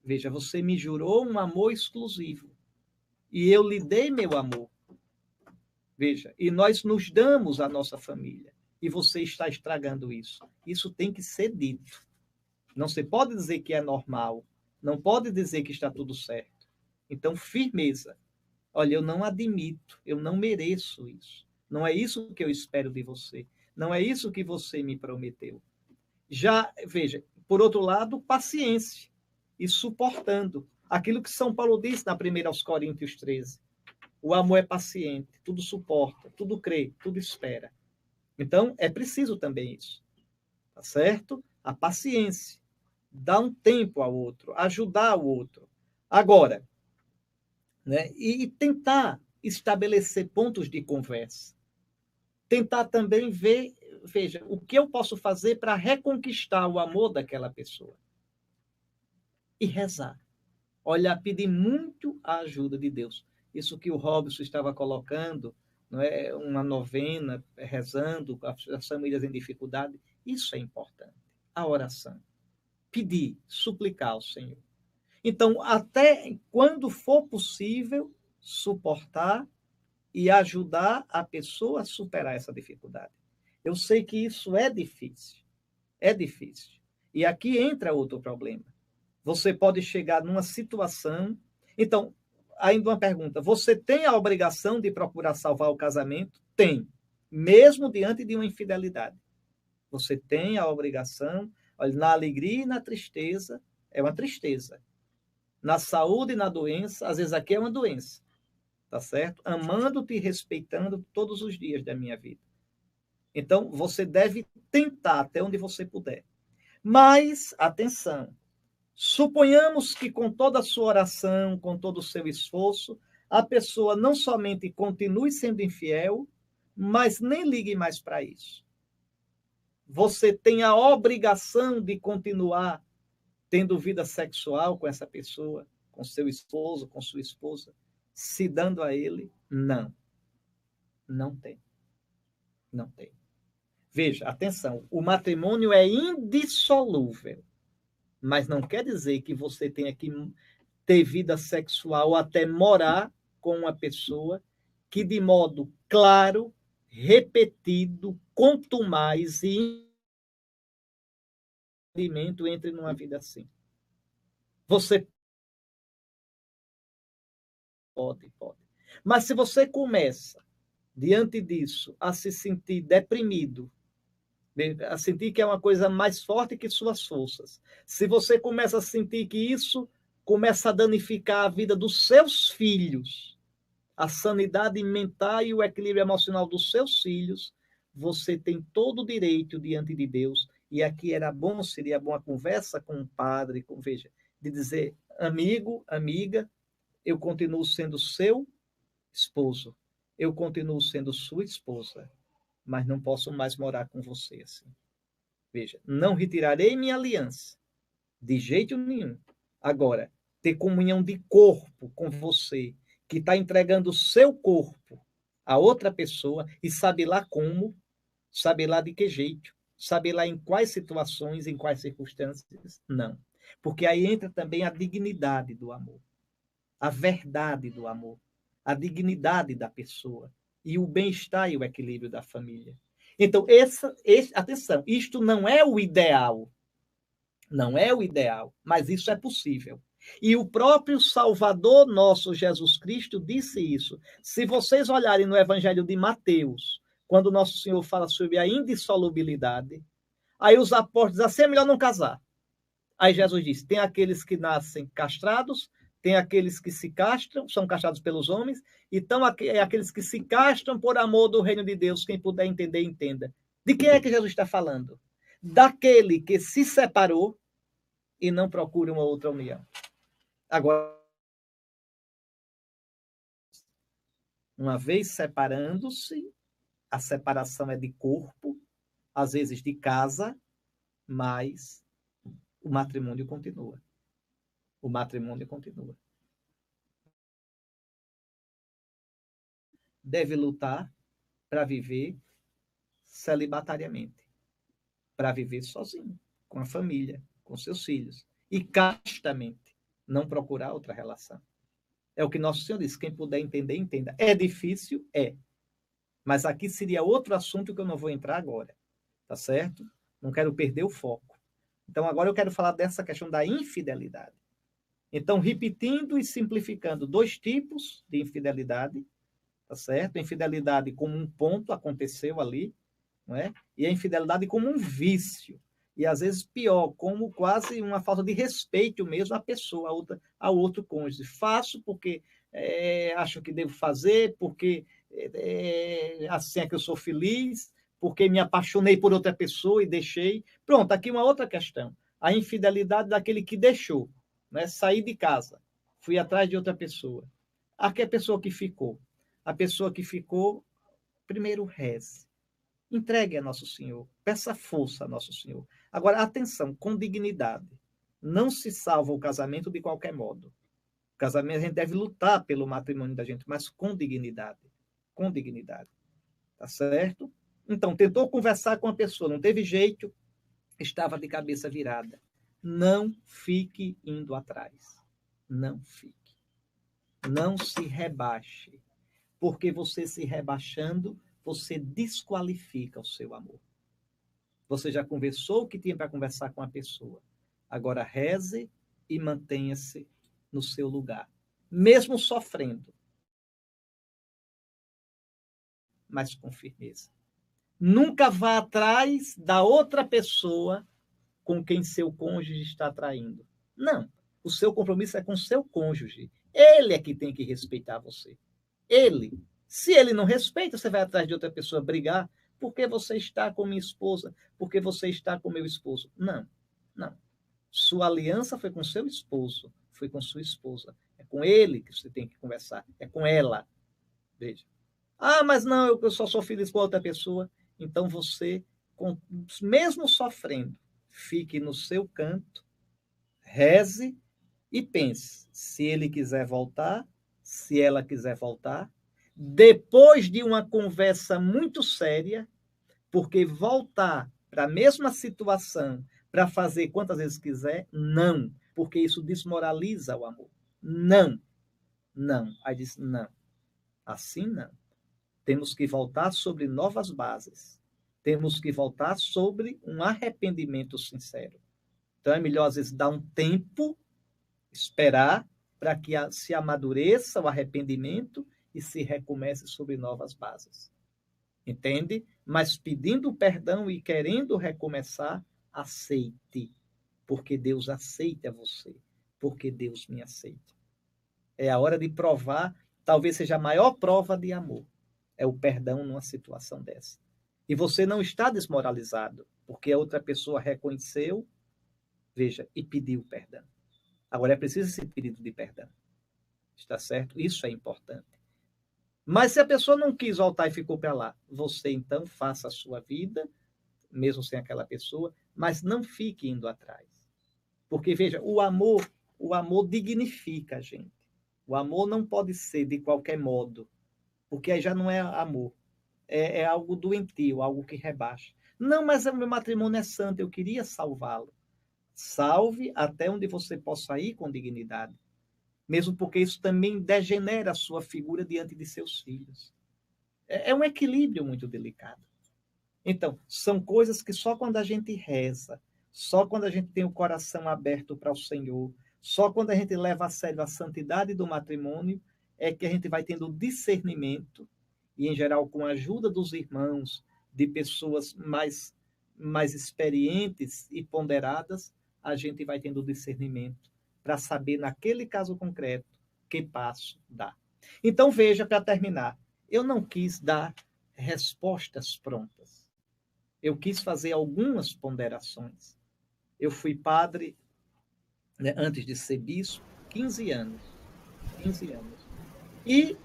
Veja, você me jurou um amor exclusivo. e eu lhe dei meu amor. Veja, e nós nos damos à nossa família, e você está estragando isso. Isso tem que ser dito. Não se pode dizer que é normal, não pode dizer que está tudo certo. Então, firmeza. Olha, eu não admito, eu não mereço isso. Não é isso que eu espero de você. Não é isso que você me prometeu. Já, veja, por outro lado, paciência e suportando. Aquilo que São Paulo disse na 1 aos Coríntios 13. O amor é paciente, tudo suporta, tudo crê, tudo espera. Então, é preciso também isso. Tá certo? A paciência. Dar um tempo ao outro, ajudar o outro. Agora, né? E tentar estabelecer pontos de conversa. Tentar também ver, veja, o que eu posso fazer para reconquistar o amor daquela pessoa. E rezar. Olha, pedir muito a ajuda de Deus. Isso que o Robson estava colocando, não é? Uma novena, rezando, as famílias em dificuldade, isso é importante. A oração. Pedir, suplicar ao Senhor. Então, até quando for possível, suportar e ajudar a pessoa a superar essa dificuldade. Eu sei que isso é difícil. É difícil. E aqui entra outro problema. Você pode chegar numa situação. Então, ainda uma pergunta: você tem a obrigação de procurar salvar o casamento? Tem. Mesmo diante de uma infidelidade. Você tem a obrigação. Olha, na alegria e na tristeza, é uma tristeza. Na saúde e na doença, às vezes aqui é uma doença. Tá certo? Amando-te e respeitando todos os dias da minha vida. Então, você deve tentar até onde você puder. Mas, atenção, suponhamos que com toda a sua oração, com todo o seu esforço, a pessoa não somente continue sendo infiel, mas nem ligue mais para isso. Você tem a obrigação de continuar tendo vida sexual com essa pessoa, com seu esposo, com sua esposa, se dando a ele? Não. Não tem. Não tem. Veja, atenção, o matrimônio é indissolúvel, mas não quer dizer que você tenha que ter vida sexual ou até morar com uma pessoa que de modo claro, repetido, contumaz e impedimento entre numa vida assim. Você pode. Mas se você começa, diante disso, a se sentir deprimido, a sentir que é uma coisa mais forte que suas forças, se você começa a sentir que isso começa a danificar a vida dos seus filhos, a sanidade mental e o equilíbrio emocional dos seus filhos, você tem todo o direito diante de Deus. E aqui seria bom a conversa com o padre, veja, de dizer: amigo, amiga, eu continuo sendo seu esposo, eu continuo sendo sua esposa, mas não posso mais morar com você assim. Veja, não retirarei minha aliança, de jeito nenhum. Agora, ter comunhão de corpo com você, que está entregando o seu corpo a outra pessoa, e sabe lá como, sabe lá de que jeito, sabe lá em quais situações, em quais circunstâncias, não. Porque aí entra também a dignidade do amor, a verdade do amor, a dignidade da pessoa, e o bem-estar e o equilíbrio da família. Então, atenção, isto não é o ideal. Não é o ideal, mas isso é possível. E o próprio Salvador nosso, Jesus Cristo, disse isso. Se vocês olharem no Evangelho de Mateus, quando Nosso Senhor fala sobre a indissolubilidade, aí os apóstolos dizem assim: é melhor não casar. Aí Jesus diz: tem aqueles que nascem castrados, tem aqueles que se castram, são castrados pelos homens, e então aqueles que se castram por amor do reino de Deus. Quem puder entender, entenda. De quem é que Jesus está falando? Daquele que se separou e não procura uma outra união. Agora, uma vez separando-se, a separação é de corpo, às vezes de casa, mas o matrimônio continua. O matrimônio continua. Deve lutar para viver celibatariamente, para viver sozinho, com a família, com seus filhos, e castamente, não procurar outra relação. É o que Nosso Senhor disse, quem puder entender, entenda. É difícil? É. Mas aqui seria outro assunto que eu não vou entrar agora, tá certo? Não quero perder o foco. Então, agora eu quero falar dessa questão da infidelidade. Então, repetindo e simplificando, 2 tipos de infidelidade, tá certo? A infidelidade como um ponto aconteceu ali, não é? E a infidelidade como um vício. E às vezes pior, como quase uma falta de respeito mesmo à pessoa, ao outro cônjuge. Faço porque acho que devo fazer, porque assim é que eu sou feliz, porque me apaixonei por outra pessoa e deixei. Pronto, aqui uma outra questão. A infidelidade daquele que deixou, né? Saí de casa, fui atrás de outra pessoa. Aqui é a pessoa que ficou. A pessoa que ficou, primeiro reze. Entregue a Nosso Senhor. Peça força a Nosso Senhor. Agora, atenção, com dignidade. Não se salva o casamento de qualquer modo. O casamento, a gente deve lutar pelo matrimônio da gente, mas com dignidade. Com dignidade. Tá certo? Então, tentou conversar com a pessoa, não teve jeito, estava de cabeça virada. Não fique indo atrás. Não fique. Não se rebaixe. Porque você se rebaixando, você desqualifica o seu amor. Você já conversou o que tinha para conversar com a pessoa. Agora reze e mantenha-se no seu lugar. Mesmo sofrendo, mas com firmeza. Nunca vá atrás da outra pessoa com quem seu cônjuge está traindo. Não. O seu compromisso é com seu cônjuge. Ele é que tem que respeitar você. Ele. Se ele não respeita, você vai atrás de outra pessoa brigar. Porque você está com minha esposa? Porque você está com meu esposo? Não, não. Sua aliança foi com seu esposo, foi com sua esposa. É com ele que você tem que conversar, é com ela. Veja. Ah, mas não, eu só sou feliz com outra pessoa. Então você, mesmo sofrendo, fique no seu canto, reze e pense. Se ele quiser voltar, se ela quiser voltar, depois de uma conversa muito séria, porque voltar para a mesma situação para fazer quantas vezes quiser, não, porque isso desmoraliza o amor. Não, não. Aí diz, não, assim não. Temos que voltar sobre novas bases. Temos que voltar sobre um arrependimento sincero. Então é melhor, às vezes, dar um tempo, esperar para que se amadureça o arrependimento e se recomece sobre novas bases. Entende? Mas pedindo perdão e querendo recomeçar, aceite. Porque Deus aceita você. Porque Deus me aceita. É a hora de provar, talvez seja a maior prova de amor. É o perdão numa situação dessa. E você não está desmoralizado, porque a outra pessoa reconheceu, veja, e pediu perdão. Agora é preciso esse pedido de perdão. Está certo? Isso é importante. Mas se a pessoa não quis voltar e ficou para lá, você então faça a sua vida, mesmo sem aquela pessoa, mas não fique indo atrás. Porque, veja, o amor dignifica a gente. O amor não pode ser de qualquer modo, porque aí já não é amor. É algo doentio, algo que rebaixa. Não, mas o meu matrimônio é santo, eu queria salvá-lo. Salve até onde você possa ir com dignidade. Mesmo porque isso também degenera a sua figura diante de seus filhos. É um equilíbrio muito delicado. Então, são coisas que só quando a gente reza, só quando a gente tem o coração aberto para o Senhor, só quando a gente leva a sério a santidade do matrimônio, é que a gente vai tendo discernimento, e em geral com a ajuda dos irmãos, de pessoas mais experientes e ponderadas, a gente vai tendo discernimento para saber, naquele caso concreto, que passo dar. Então, veja, para terminar, eu não quis dar respostas prontas. Eu quis fazer algumas ponderações. Eu fui padre, né, antes de ser bispo, 15 anos. 15 anos. E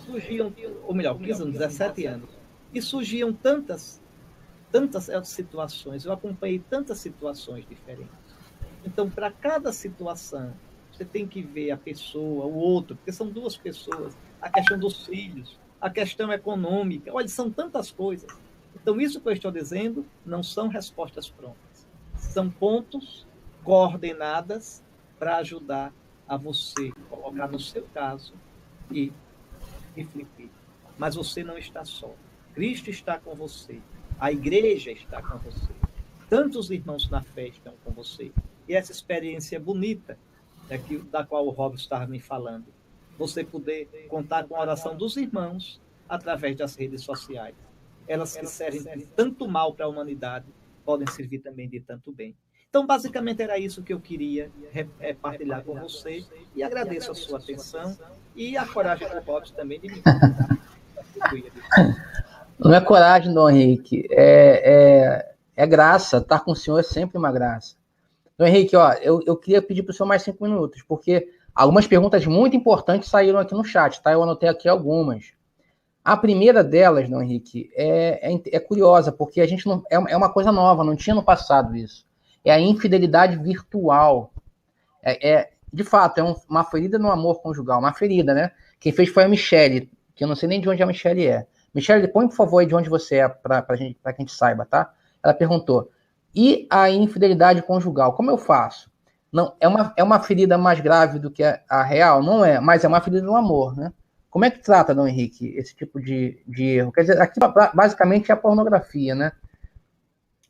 surgiam, ou melhor, 15 anos, 17 anos. E surgiam tantas situações, eu acompanhei tantas situações diferentes. Então, para cada situação, você tem que ver a pessoa, o outro, porque são duas pessoas, a questão dos filhos, a questão econômica, olha, são tantas coisas. Então, isso que eu estou dizendo não são respostas prontas. São pontos coordenadas para ajudar a você colocar no seu caso e refletir. Mas você não está só. Cristo está com você. A igreja está com você. Tantos irmãos na fé estão com você. E essa experiência bonita, da qual o Robson estava me falando, você poder contar com a oração dos irmãos através das redes sociais. Elas que servem de tanto mal para a humanidade, podem servir também de tanto bem. Então, basicamente, era isso que eu queria partilhar com você, e agradeço a sua atenção e a coragem do Robson também de me convidar. Não é coragem, Dom Henrique, é graça. Estar com o senhor é sempre uma graça. Dom Henrique, ó, eu queria pedir para o senhor mais 5 minutos, porque algumas perguntas muito importantes saíram aqui no chat, tá? Eu anotei aqui algumas. A primeira delas, Dom Henrique, é curiosa, porque a gente não é uma coisa nova, não tinha no passado isso. É a infidelidade virtual. De fato, uma ferida no amor conjugal, uma ferida, né? Quem fez foi a Michele, que eu não sei nem de onde a Michele é. Michele, põe, por favor, aí de onde você é, para que a gente saiba, tá? Ela perguntou, e a infidelidade conjugal, como eu faço? Não, é uma ferida mais grave do que a real? Não é, mas é uma ferida no amor, né? Como é que trata, Dom Henrique, esse tipo de erro? Quer dizer, aqui basicamente é a pornografia, né?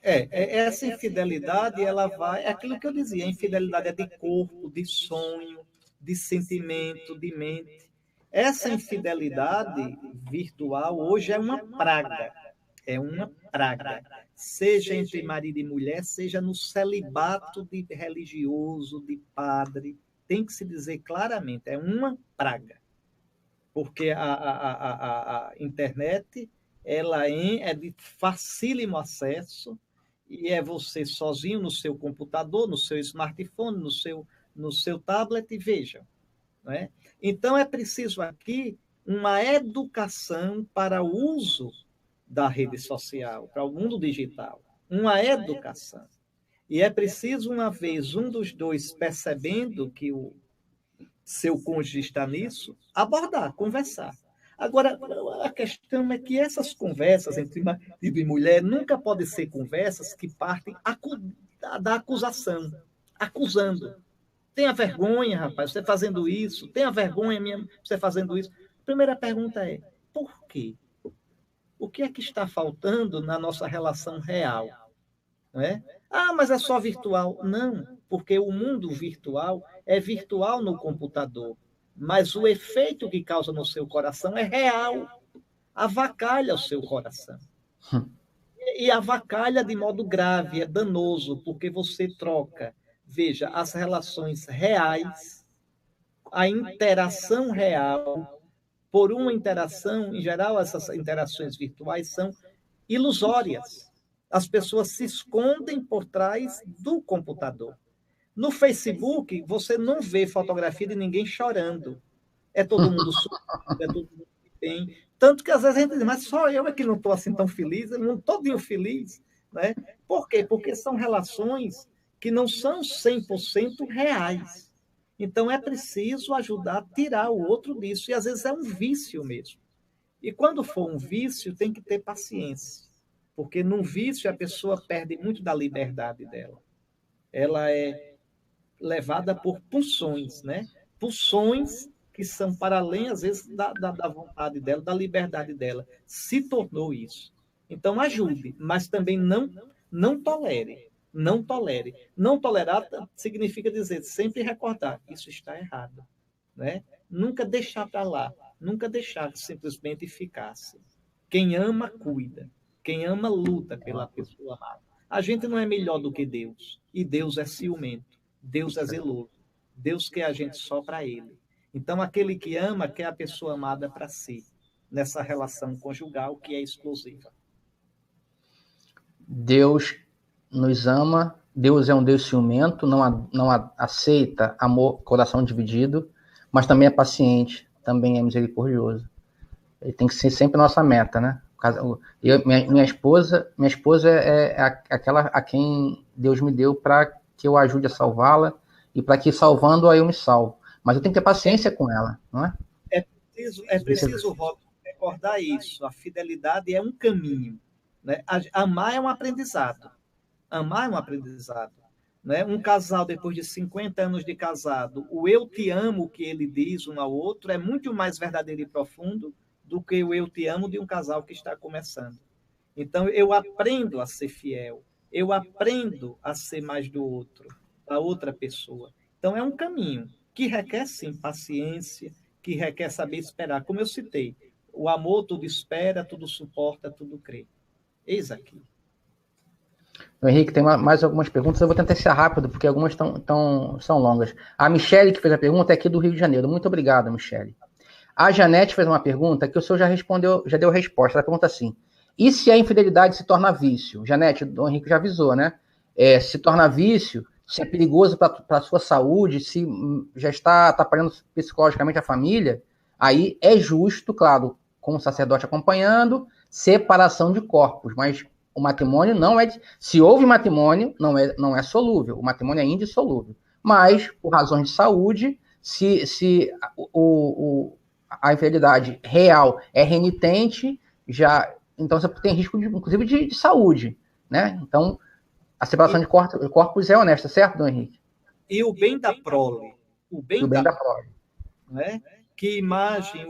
Essa infidelidade, ela vai, é aquilo que eu dizia, a infidelidade é de corpo, de sonho, de sentimento, de mente. Essa infidelidade virtual hoje é uma praga, seja entre marido e mulher, seja no celibato de religioso, de padre, tem que se dizer claramente, é uma praga, porque a internet ela é de facílimo acesso, e é você sozinho no seu computador, no seu smartphone, no seu tablet, e vejam. Não é? Então, é preciso aqui uma educação para o uso da rede social, para o mundo digital. Uma educação. E é preciso, uma vez, um dos dois percebendo que o seu cônjuge está nisso, abordar, conversar. Agora, a questão é que essas conversas entre marido e mulher nunca podem ser conversas que partem da acusação, acusando. Tenha vergonha, rapaz, você fazendo isso. Tenha vergonha, você fazendo isso. A primeira pergunta é, por quê? O que é que está faltando na nossa relação real? Não é? Ah, mas é só virtual. Não, porque o mundo virtual é virtual no computador, mas o efeito que causa no seu coração é real. Avacalha o seu coração. E avacalha de modo grave, é danoso, porque você troca, veja, as relações reais, a interação real, por uma interação, em geral, essas interações virtuais são ilusórias. As pessoas se escondem por trás do computador. No Facebook, você não vê fotografia de ninguém chorando. É todo mundo sorrindo, é todo mundo que tem. Tanto que às vezes a gente diz, mas só eu é que não estou assim tão feliz, eu não estou todinho feliz. Né? Por quê? Porque são relações que não são 100% reais. Então é preciso ajudar a tirar o outro disso. E às vezes é um vício mesmo. E quando for um vício, tem que ter paciência. Porque num vício a pessoa perde muito da liberdade dela. Ela é levada por pulsões, né? Pulsões que são para além, às vezes, da vontade dela, da liberdade dela. Se tornou isso. Então, ajude, mas também não tolere. Não tolere. Não tolerar significa dizer, sempre recordar, isso está errado. Né? Nunca deixar para lá. Nunca deixar simplesmente ficar assim. Quem ama, cuida. Quem ama, luta pela pessoa amada. A gente não é melhor do que Deus. E Deus é ciumento. Deus é zeloso. Deus quer a gente só para Ele. Então, aquele que ama quer a pessoa amada para si, nessa relação conjugal que é exclusiva. Deus nos ama, Deus é um Deus ciumento, não aceita amor, coração dividido, mas também é paciente, também é misericordioso. Ele tem que ser sempre a nossa meta, né? Minha esposa é aquela a quem Deus me deu para que eu ajude a salvá-la e para que salvando-a eu me salvo. Mas eu tenho que ter paciência com ela, não é? É preciso Robson, recordar isso. A fidelidade é um caminho. Né? Amar é um aprendizado. Amar é um aprendizado. né? Um casal, depois de 50 anos de casado, o eu te amo que ele diz um ao outro é muito mais verdadeiro e profundo do que o eu te amo de um casal que está começando. Então, eu aprendo a ser fiel, eu aprendo a ser mais do outro, da outra pessoa. Então, é um caminho que requer, sim, paciência, que requer saber esperar. Como eu citei, o amor tudo espera, tudo suporta, tudo crê. Eis aqui. Henrique, tem mais algumas perguntas. Eu vou tentar ser rápido, porque algumas são longas. A Michele, que fez a pergunta, é aqui do Rio de Janeiro. Muito obrigado, Michele. A Janete fez uma pergunta que o senhor já respondeu, já deu resposta. Ela pergunta assim: e se a infidelidade se torna vício? Janete, o Henrique já avisou, né? Se torna vício, se é perigoso para a sua saúde, se já está atrapalhando psicologicamente a família, aí é justo, claro, com o sacerdote acompanhando, separação de corpos, mas o matrimônio não é. Se houve matrimônio, não é solúvel. O matrimônio é indissolúvel. Mas, por razões de saúde, se a infidelidade real é renitente, então você tem risco, inclusive, de saúde. Né? Então, a separação de corpos é honesta, certo, Dom Henrique? E o bem da prole. O bem da prole. Né? Que imagem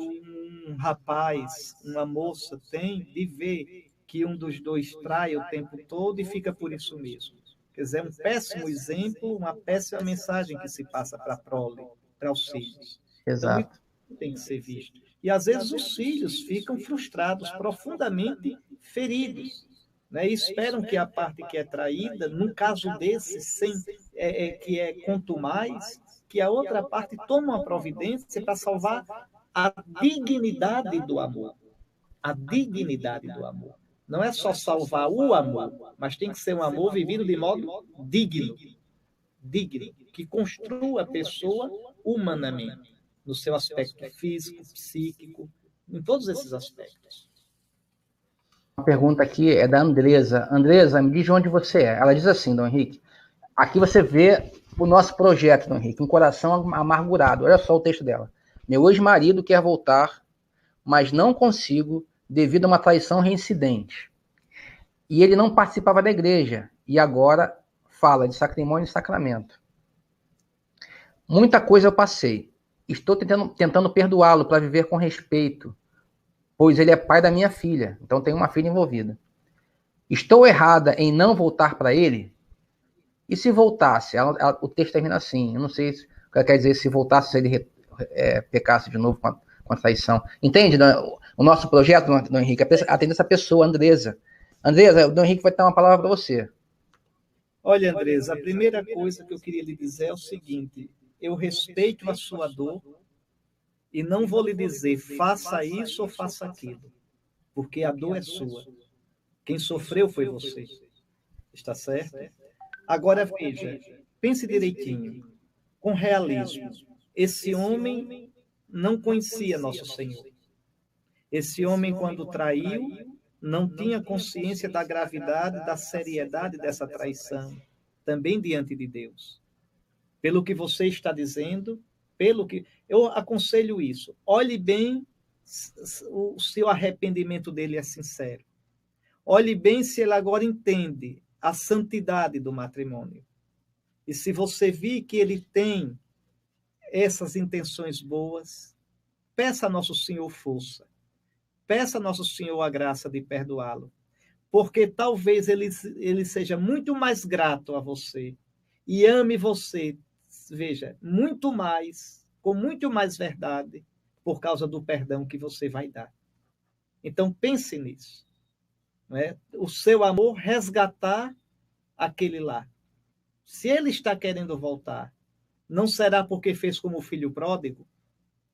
um rapaz, uma moça tem de ver que um dos dois trai o tempo todo e fica por isso mesmo. Quer dizer, é um péssimo exemplo, uma péssima mensagem que se passa para a prole, para os filhos. Exato. Então, isso tem que ser visto. E, às vezes, os filhos ficam frustrados, profundamente feridos. Né? E esperam que a parte que é traída, num caso desse, que é contumaz, que a outra parte tome uma providência para salvar a dignidade do amor. A dignidade do amor. Não é só salvar o amor, mas tem que ser um amor vivido de modo digno. Digno, que construa a pessoa humanamente, no seu aspecto físico, psíquico, em todos esses aspectos. A pergunta aqui é da Andresa. Andresa, me diz de onde você é. Ela diz assim, Dom Henrique, aqui você vê o nosso projeto, Dom Henrique, um coração amargurado. Olha só o texto dela. Meu ex-marido quer voltar, mas não consigo devido a uma traição reincidente. E ele não participava da igreja, e agora fala de sacrimônio e sacramento. Muita coisa eu passei. Estou tentando perdoá-lo para viver com respeito, pois ele é pai da minha filha, então tem uma filha envolvida. Estou errada em não voltar para ele? E se voltasse? O texto termina assim, eu não sei se quer dizer se voltasse, se ele pecasse de novo com a traição. Entende? O nosso projeto, Dom Henrique, atende essa pessoa, Andresa. Andresa, o Dom Henrique vai dar uma palavra para você. Olha, Andresa, a primeira coisa que eu queria lhe dizer é o seguinte: eu respeito a sua dor e não vou lhe dizer faça isso ou faça aquilo, porque a dor é sua. Quem sofreu foi você. Está certo? Agora veja, pense direitinho, com realismo. Esse homem não conhecia Nosso Senhor. Esse homem, quando traiu, não tinha consciência da gravidade, da seriedade dessa traição, também diante de Deus. Pelo que você está dizendo, eu aconselho isso. Olhe bem se o arrependimento dele é sincero. Olhe bem se ele agora entende a santidade do matrimônio. E se você vir que ele tem essas intenções boas, peça a Nosso Senhor força. Peça a Nosso Senhor a graça de perdoá-lo. Porque talvez ele seja muito mais grato a você e ame você, veja, muito mais, com muito mais verdade, por causa do perdão que você vai dar. Então pense nisso. Né? O seu amor resgatar aquele lá. Se ele está querendo voltar, não será porque fez como o filho pródigo,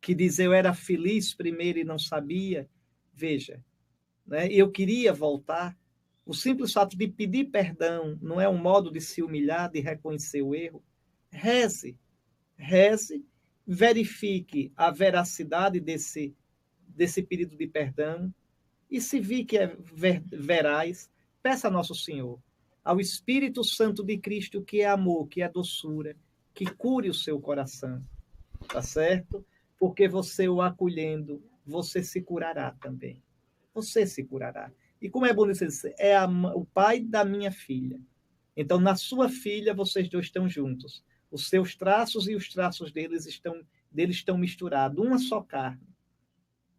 que diz eu era feliz primeiro e não sabia. Veja, né? Eu queria voltar. O simples fato de pedir perdão não é um modo de se humilhar, de reconhecer o erro. Reze, verifique a veracidade desse pedido de perdão e se vir que é veraz, peça a Nosso Senhor, ao Espírito Santo de Cristo, que é amor, que é doçura, que cure o seu coração, tá certo? Porque você o acolhendo, você se curará também. Você se curará. E como é bonito dizer, o pai da minha filha. Então, na sua filha, vocês dois estão juntos. Os seus traços e os traços deles estão misturados, uma só carne.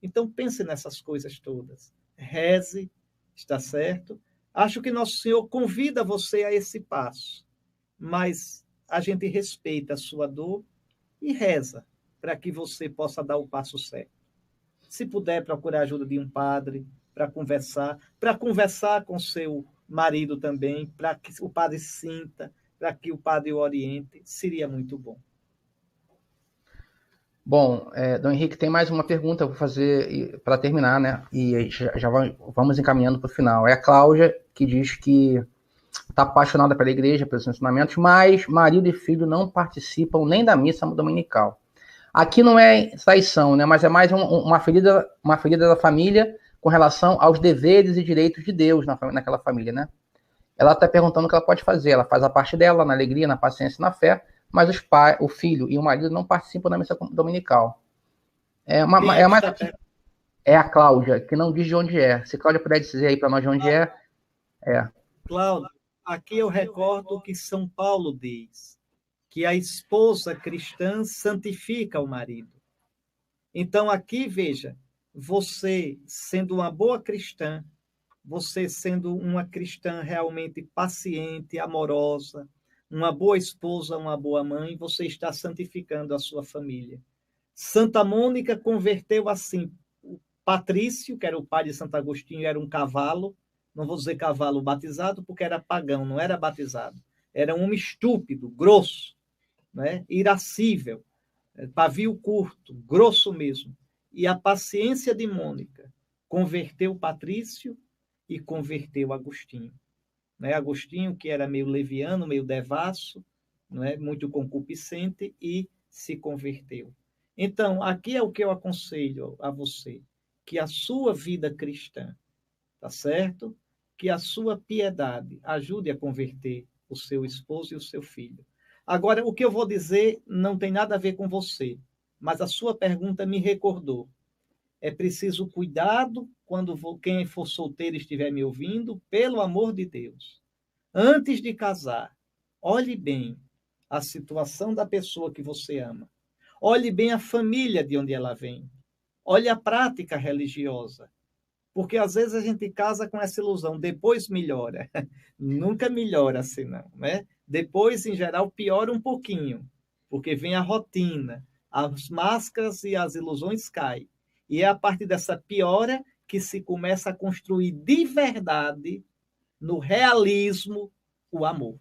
Então, pense nessas coisas todas. Reze, está certo? Acho que Nosso Senhor convida você a esse passo, mas a gente respeita a sua dor e reza para que você possa dar o passo certo. Se puder, procurar a ajuda de um padre para conversar com seu marido também, para que o padre sinta, para que o padre o oriente, seria muito bom. Bom, Dom Henrique, tem mais uma pergunta, eu vou fazer para terminar, né? E já vamos encaminhando para o final. É a Cláudia, que diz que está apaixonada pela igreja, pelos ensinamentos, mas marido e filho não participam nem da missa dominical. Aqui não é traição, né? Mas é mais uma ferida da família com relação aos deveres e direitos de Deus naquela família, né? Ela está perguntando o que ela pode fazer. Ela faz a parte dela na alegria, na paciência e na fé, mas o filho e o marido não participam da missa dominical. É a Cláudia, que não diz de onde é. Se a Cláudia puder dizer aí para nós de onde é. Cláudia, aqui eu recordo que São Paulo diz que a esposa cristã santifica o marido. Então, aqui, veja, você sendo uma boa cristã, você sendo uma cristã realmente paciente, amorosa, uma boa esposa, uma boa mãe, você está santificando a sua família. Santa Mônica converteu assim, o Patrício, que era o pai de Santo Agostinho, era um cavalo, não vou dizer cavalo batizado, porque era pagão, não era batizado. Era um homem estúpido, grosso, né? Irascível, pavio curto, grosso mesmo. E a paciência de Mônica converteu Patrício e converteu Agostinho. Né? Agostinho, que era meio leviano, meio devasso, né? Muito concupiscente, e se converteu. Então, aqui é o que eu aconselho a você, que a sua vida cristã, tá certo? Que a sua piedade ajude a converter o seu esposo e o seu filho. Agora, o que eu vou dizer não tem nada a ver com você, mas a sua pergunta me recordou. É preciso cuidado quando quem for solteiro estiver me ouvindo, pelo amor de Deus. Antes de casar, olhe bem a situação da pessoa que você ama. Olhe bem a família de onde ela vem. Olhe a prática religiosa. Porque às vezes a gente casa com essa ilusão, depois melhora. Nunca melhora assim, não, né? Depois, em geral, piora um pouquinho, porque vem a rotina, as máscaras e as ilusões caem. E é a partir dessa piora que se começa a construir de verdade, no realismo, o amor.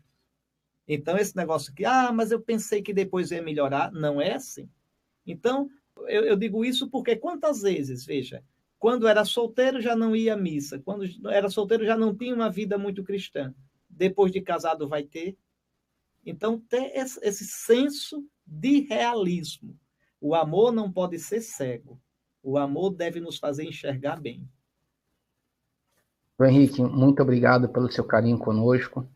Então, esse negócio que, mas eu pensei que depois ia melhorar, não é assim. Então, eu digo isso porque quantas vezes, veja, quando era solteiro já não ia à missa, quando era solteiro já não tinha uma vida muito cristã. Depois de casado vai ter. Então, ter esse senso de realismo. O amor não pode ser cego. O amor deve nos fazer enxergar bem. Henrique, muito obrigado pelo seu carinho conosco.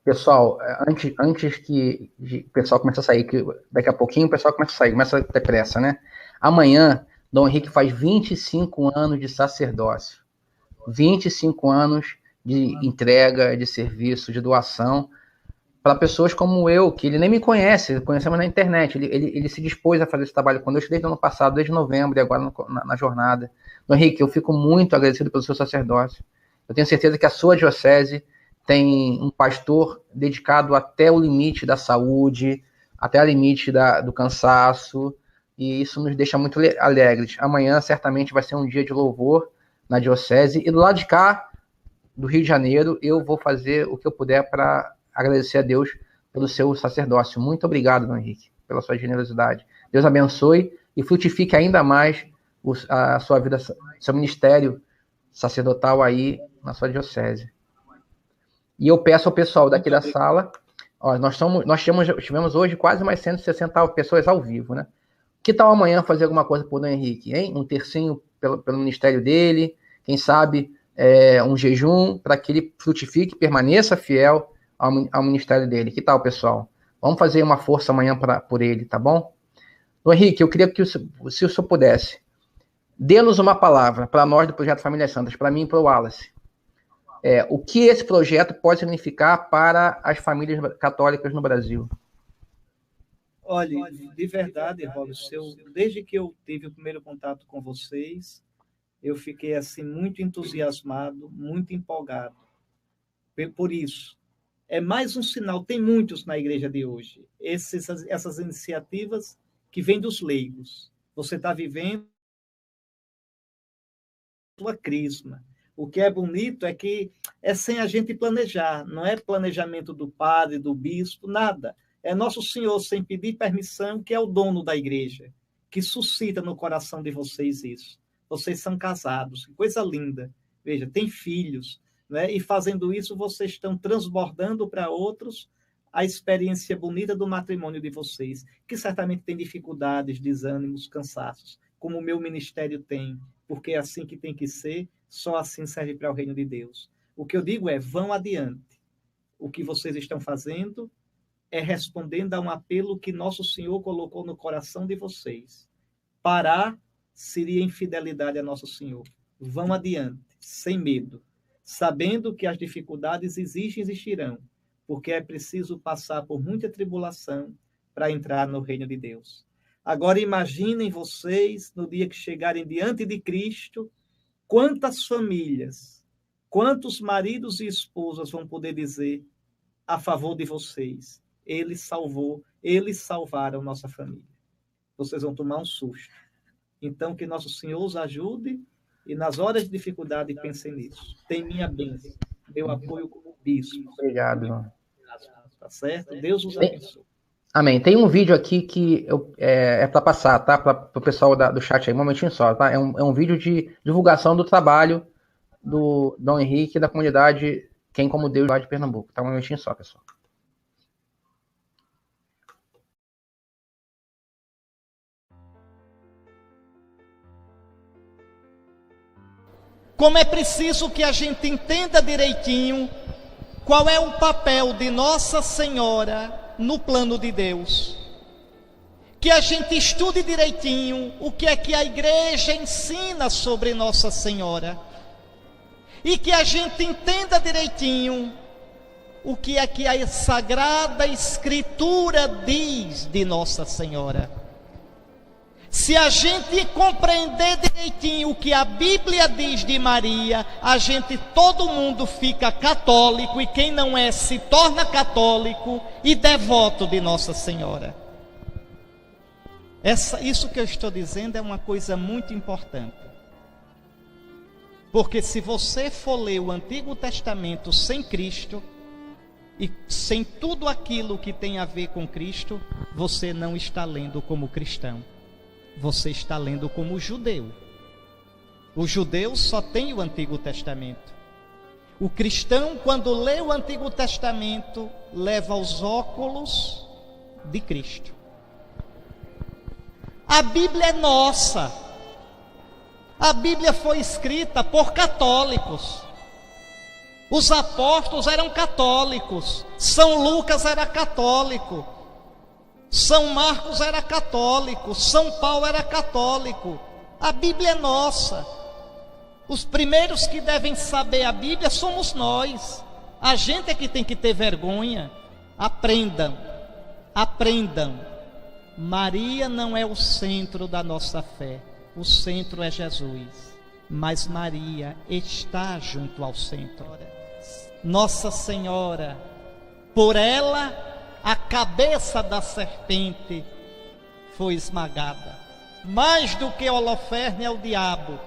Pessoal, antes que o pessoal comece a sair, que daqui a pouquinho o pessoal começa a sair, começa a ter pressa, né? Amanhã, Dom Henrique faz 25 anos de sacerdócio, 25 anos de entrega, de serviço, de doação, para pessoas como eu, que ele nem me conhece, conhecemos na internet. Ele se dispôs a fazer esse trabalho conosco desde o ano passado, desde novembro, e agora na jornada. Dom Henrique, eu fico muito agradecido pelo seu sacerdócio. Eu tenho certeza que a sua diocese tem um pastor dedicado até o limite da saúde, até o limite do cansaço, e isso nos deixa muito alegres. Amanhã, certamente, vai ser um dia de louvor na diocese, e do lado de cá, do Rio de Janeiro, eu vou fazer o que eu puder para agradecer a Deus pelo seu sacerdócio. Muito obrigado, Dom Henrique, pela sua generosidade. Deus abençoe e frutifique ainda mais a sua vida, seu ministério sacerdotal aí na sua diocese. E eu peço ao pessoal daqui da sala, nós tivemos hoje quase mais 160 pessoas ao vivo, né? Que tal amanhã fazer alguma coisa por Dom Henrique, hein? Um tercinho pelo ministério dele, quem sabe um jejum para que ele frutifique, permaneça fiel ao ministério dele. Que tal, pessoal? Vamos fazer uma força amanhã por ele, tá bom? Dom Henrique, eu queria que, se o senhor pudesse, dê-nos uma palavra para nós do Projeto Famílias Santas, para mim e para o Wallace. O que esse projeto pode significar para as famílias católicas no Brasil? Olha, de verdade, Robson, desde que eu tive o primeiro contato com vocês, eu fiquei assim muito entusiasmado, muito empolgado. Por isso, é mais um sinal, tem muitos na igreja de hoje, essas iniciativas que vêm dos leigos. Você está vivendo sua crisma. O que é bonito é que é sem a gente planejar, não é planejamento do padre, do bispo, nada. É nosso Senhor, sem pedir permissão, que é o dono da igreja, que suscita no coração de vocês isso. Vocês são casados, que coisa linda. Veja, tem filhos, né? E fazendo isso, vocês estão transbordando para outros a experiência bonita do matrimônio de vocês, que certamente tem dificuldades, desânimos, cansaços, como o meu ministério tem, porque é assim que tem que ser, só assim serve para o reino de Deus. O que eu digo é, vão adiante. O que vocês estão fazendo é respondendo a um apelo que nosso Senhor colocou no coração de vocês. Parar seria infidelidade a nosso Senhor. Vão adiante, sem medo, sabendo que as dificuldades existirão, porque é preciso passar por muita tribulação para entrar no reino de Deus. Agora imaginem vocês, no dia que chegarem diante de Cristo, quantas famílias, quantos maridos e esposas vão poder dizer a favor de vocês: Ele salvou, eles salvaram nossa família. Vocês vão tomar um susto. Então, que nosso Senhor os ajude e nas horas de dificuldade pensem nisso. Tem minha bênção, meu apoio como bispo. Obrigado. Tá certo? Deus os abençoe. Amém. Tem um vídeo aqui que é para passar, tá? Para o pessoal do chat aí, um momentinho só, tá? É um vídeo de divulgação do trabalho do Dom Henrique e da comunidade Quem Como Deus lá de Pernambuco. Tá? Um momentinho só, pessoal. Como é preciso que a gente entenda direitinho qual é o papel de Nossa Senhora no plano de Deus. Que a gente estude direitinho o que é que a igreja ensina sobre Nossa Senhora. E que a gente entenda direitinho o que é que a Sagrada Escritura diz de Nossa Senhora. Se a gente compreender direitinho o que a Bíblia diz de Maria, todo mundo fica católico, e quem não é se torna católico e devoto de Nossa Senhora. Isso que eu estou dizendo é uma coisa muito importante. Porque se você for ler o Antigo Testamento sem Cristo, e sem tudo aquilo que tem a ver com Cristo, você não está lendo como cristão. Você está lendo como judeu. O judeu só tem o Antigo Testamento. O cristão, quando lê o Antigo Testamento, leva os óculos de Cristo. A Bíblia é nossa. A Bíblia foi escrita por católicos. Os apóstolos eram católicos. São Lucas era católico. São Marcos era católico, São Paulo era católico. A Bíblia é nossa. Os primeiros que devem saber a Bíblia somos nós. A gente é que tem que ter vergonha. Aprendam, aprendam. Maria não é o centro da nossa fé. O centro é Jesus. Mas Maria está junto ao centro. Nossa Senhora, por ela a cabeça da serpente foi esmagada. Mais do que Holoferne é o diabo.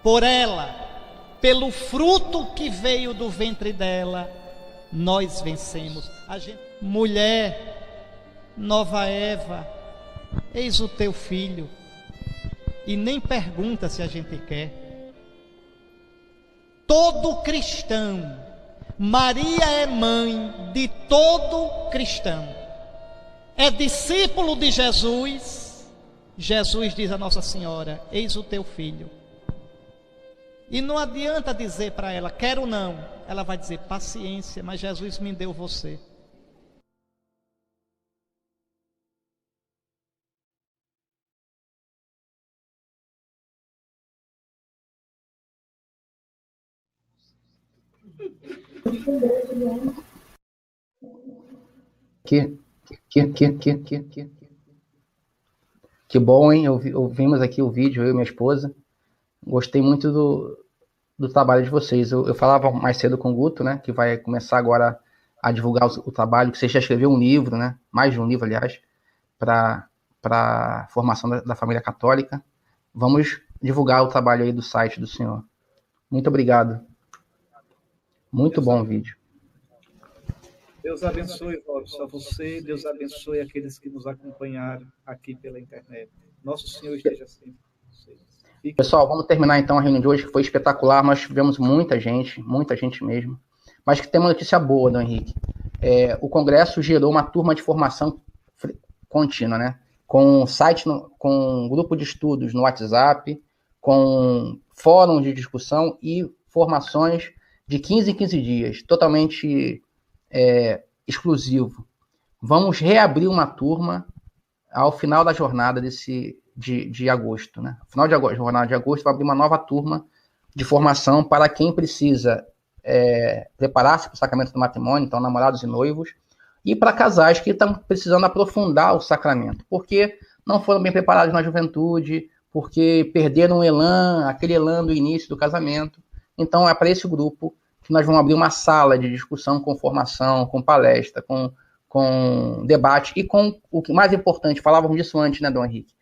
Por ela, pelo fruto que veio do ventre dela, nós vencemos. Mulher, nova Eva, eis o teu filho. E nem pergunta se a gente quer. Todo cristão, Maria é mãe de todo cristão. É discípulo de Jesus. Jesus diz a Nossa Senhora: eis o teu filho. E não adianta dizer para ela: quero não. Ela vai dizer: paciência, mas Jesus me deu você. Que bom, hein? Ouvimos aqui o vídeo, eu e minha esposa. Gostei muito do trabalho de vocês. Eu falava mais cedo com o Guto, né? Que vai começar agora a divulgar o trabalho, que você já escreveu um livro, né? Mais de um livro, aliás, para a formação da família católica. Vamos divulgar o trabalho aí do site do senhor. Muito obrigado. Muito bom o vídeo. Deus abençoe, Robson, a você. Deus abençoe aqueles que nos acompanharam aqui pela internet. Nosso Senhor esteja sempre com vocês. Pessoal, vamos terminar então a reunião de hoje, que foi espetacular. Nós tivemos muita gente mesmo. Mas que tem uma notícia boa, Dom Henrique. O Congresso gerou uma turma de formação contínua, né? Com site, com grupo de estudos no WhatsApp, com fóruns de discussão e formações de 15 em 15 dias, totalmente exclusivo. Vamos reabrir uma turma ao final da jornada de agosto, né? No final da jornada de agosto, vai abrir uma nova turma de formação para quem precisa preparar-se para o sacramento do matrimônio, então namorados e noivos, e para casais que estão precisando aprofundar o sacramento, porque não foram bem preparados na juventude, porque perderam aquele elan do início do casamento. Então é para esse grupo que nós vamos abrir uma sala de discussão com formação, com palestra, com debate e com o que mais importante, falávamos disso antes, né, Dom Henrique?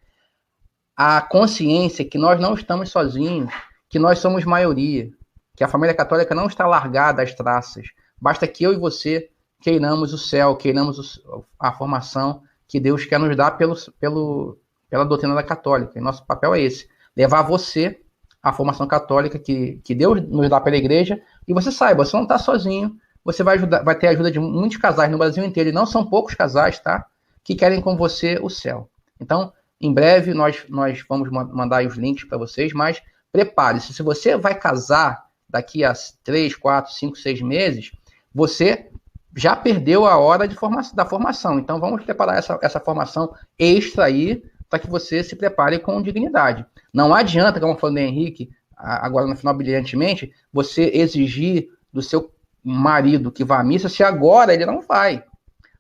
A consciência que nós não estamos sozinhos, que nós somos maioria, que a família católica não está largada às traças. Basta que eu e você queiramos o céu, queiramos a formação que Deus quer nos dar pela doutrina da católica. E nosso papel é esse, levar você à formação católica que Deus nos dá pela igreja, e você saiba, você não está sozinho, você vai ter a ajuda de muitos casais no Brasil inteiro, e não são poucos casais, tá? Que querem com você o céu. Então, em breve, nós vamos mandar aí os links para vocês, mas prepare-se. Se você vai casar daqui a 3, 4, 5, 6 meses, você já perdeu a hora da formação. Então, vamos preparar essa formação extra aí, para que você se prepare com dignidade. Não adianta, como falou o Henrique, agora no final brilhantemente, você exigir do seu marido que vá à missa, se agora ele não vai.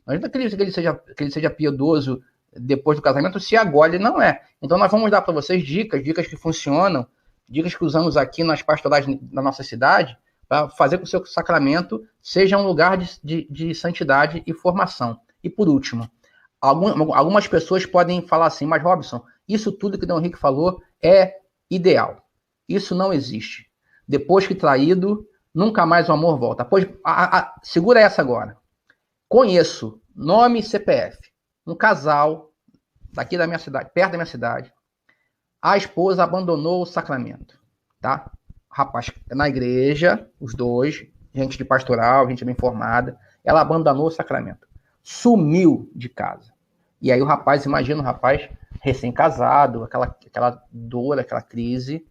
Não adianta que ele seja piedoso depois do casamento, se agora ele não é. Então nós vamos dar para vocês dicas que funcionam, dicas que usamos aqui nas pastorais da nossa cidade, para fazer com que o seu sacramento seja um lugar de santidade e formação. E por último, algumas pessoas podem falar assim, mas Robson, isso tudo que o Dom Henrique falou é ideal. Isso não existe. Depois que traído, nunca mais o amor volta. Pois, segura essa agora. Conheço, nome e CPF, um casal daqui da minha cidade, perto da minha cidade. A esposa abandonou o sacramento, tá? Rapaz, na igreja, os dois, gente de pastoral, gente bem formada, ela abandonou o sacramento. Sumiu de casa. E aí o rapaz, imagina o rapaz recém-casado, aquela dor, aquela crise.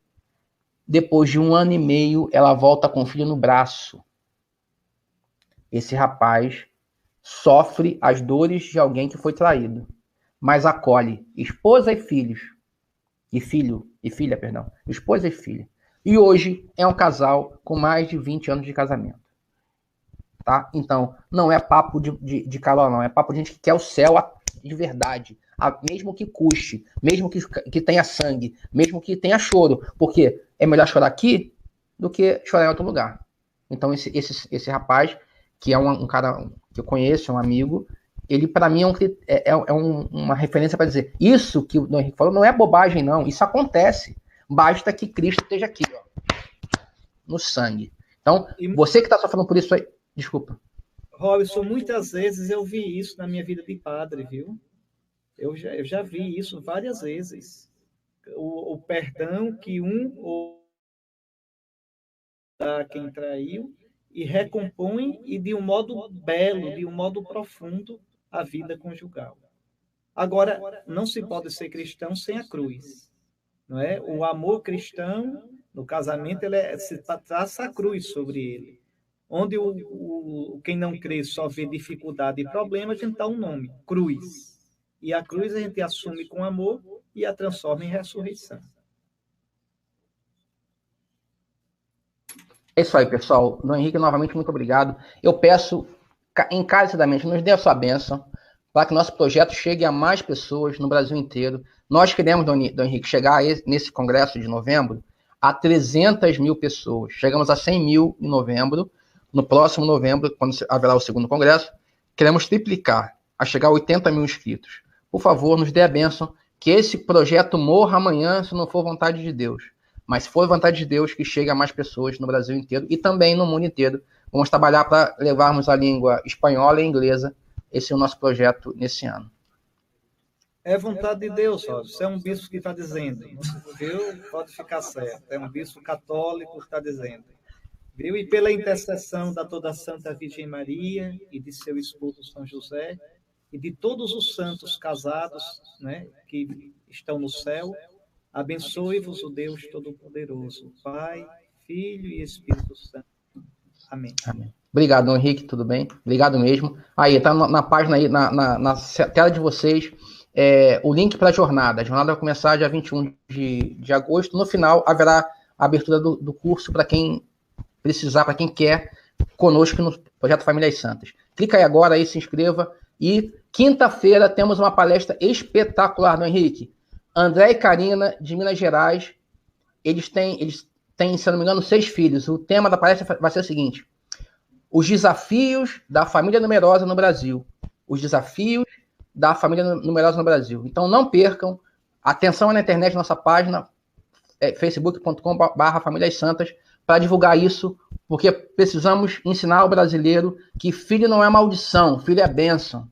Depois de 1 ano e meio, ela volta com o filho no braço. Esse rapaz sofre as dores de alguém que foi traído, mas acolhe esposa e filhos, esposa e filha. E hoje é um casal com mais de 20 anos de casamento. Tá? Então, não é papo de calor, não. É papo de gente que quer o céu de verdade. Mesmo que custe, mesmo que tenha sangue, mesmo que tenha choro. Porque é melhor chorar aqui do que chorar em outro lugar. Então, esse rapaz, que é um cara que eu conheço, é um amigo, ele, para mim, uma referência para dizer, isso que o Dom Henrique falou não é bobagem, não. Isso acontece. Basta que Cristo esteja aqui, ó, no sangue. Então, você que está sofrendo por isso aí, desculpa. Robson, muitas vezes eu vi isso na minha vida de padre, viu? Eu já vi isso várias vezes. O perdão que ou dá quem traiu e recompõe, e de um modo belo, de um modo profundo, a vida conjugal. Agora, não se pode ser cristão sem a cruz. Não é? O amor cristão, no casamento, se traça a cruz sobre ele. Onde quem não crê só vê dificuldade e problema, a gente dá um nome, cruz. E a cruz a gente assume com amor e a transforma em ressurreição. É isso aí, pessoal. Dom Henrique, novamente, muito obrigado. Eu peço encarecidamente, nos dê a sua bênção para que nosso projeto chegue a mais pessoas no Brasil inteiro. Nós queremos, Dom Henrique, chegar nesse congresso de novembro a 300 mil pessoas. Chegamos a 100 mil em novembro. No próximo novembro, quando haverá o segundo congresso, queremos triplicar, a chegar a 80 mil inscritos. Por favor, nos dê a bênção que esse projeto morra amanhã, se não for vontade de Deus. Mas se for vontade de Deus, que chegue a mais pessoas no Brasil inteiro e também no mundo inteiro. Vamos trabalhar para levarmos a língua espanhola e inglesa. Esse é o nosso projeto nesse ano. É vontade de Deus, Robson. Você é um bispo que está dizendo. Viu? Pode ficar certo. É um bispo católico que está dizendo. Viu? E pela intercessão da toda a Santa Virgem Maria e de seu esposo São José e de todos os santos casados, né, que estão no céu, abençoe-vos o Deus Todo-Poderoso, Pai, Filho e Espírito Santo. Amém. Amém. Obrigado, Dom Henrique, tudo bem? Obrigado mesmo. Aí, tá na página aí, na tela de vocês, o link para a jornada. A jornada vai começar dia 21 de agosto. No final, haverá a abertura do curso para quem precisar, para quem quer, conosco no Projeto Famílias Santas. Clica aí agora, aí, se inscreva. E quinta-feira temos uma palestra espetacular, Dom Henrique. André e Karina, de Minas Gerais, eles têm, se eu não me engano, 6 filhos. O tema da palestra vai ser o seguinte: os desafios da família numerosa no Brasil. Os desafios da família numerosa no Brasil. Então, não percam. Atenção na internet, nossa página, facebook.com/Famílias Santas, para divulgar isso, porque precisamos ensinar ao brasileiro que filho não é maldição, filho é bênção.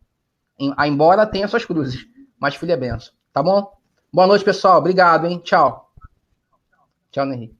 Embora tenha suas cruzes, mas filho é bênção. Tá bom? Boa noite, pessoal. Obrigado, hein? Tchau. Tchau, Henrique.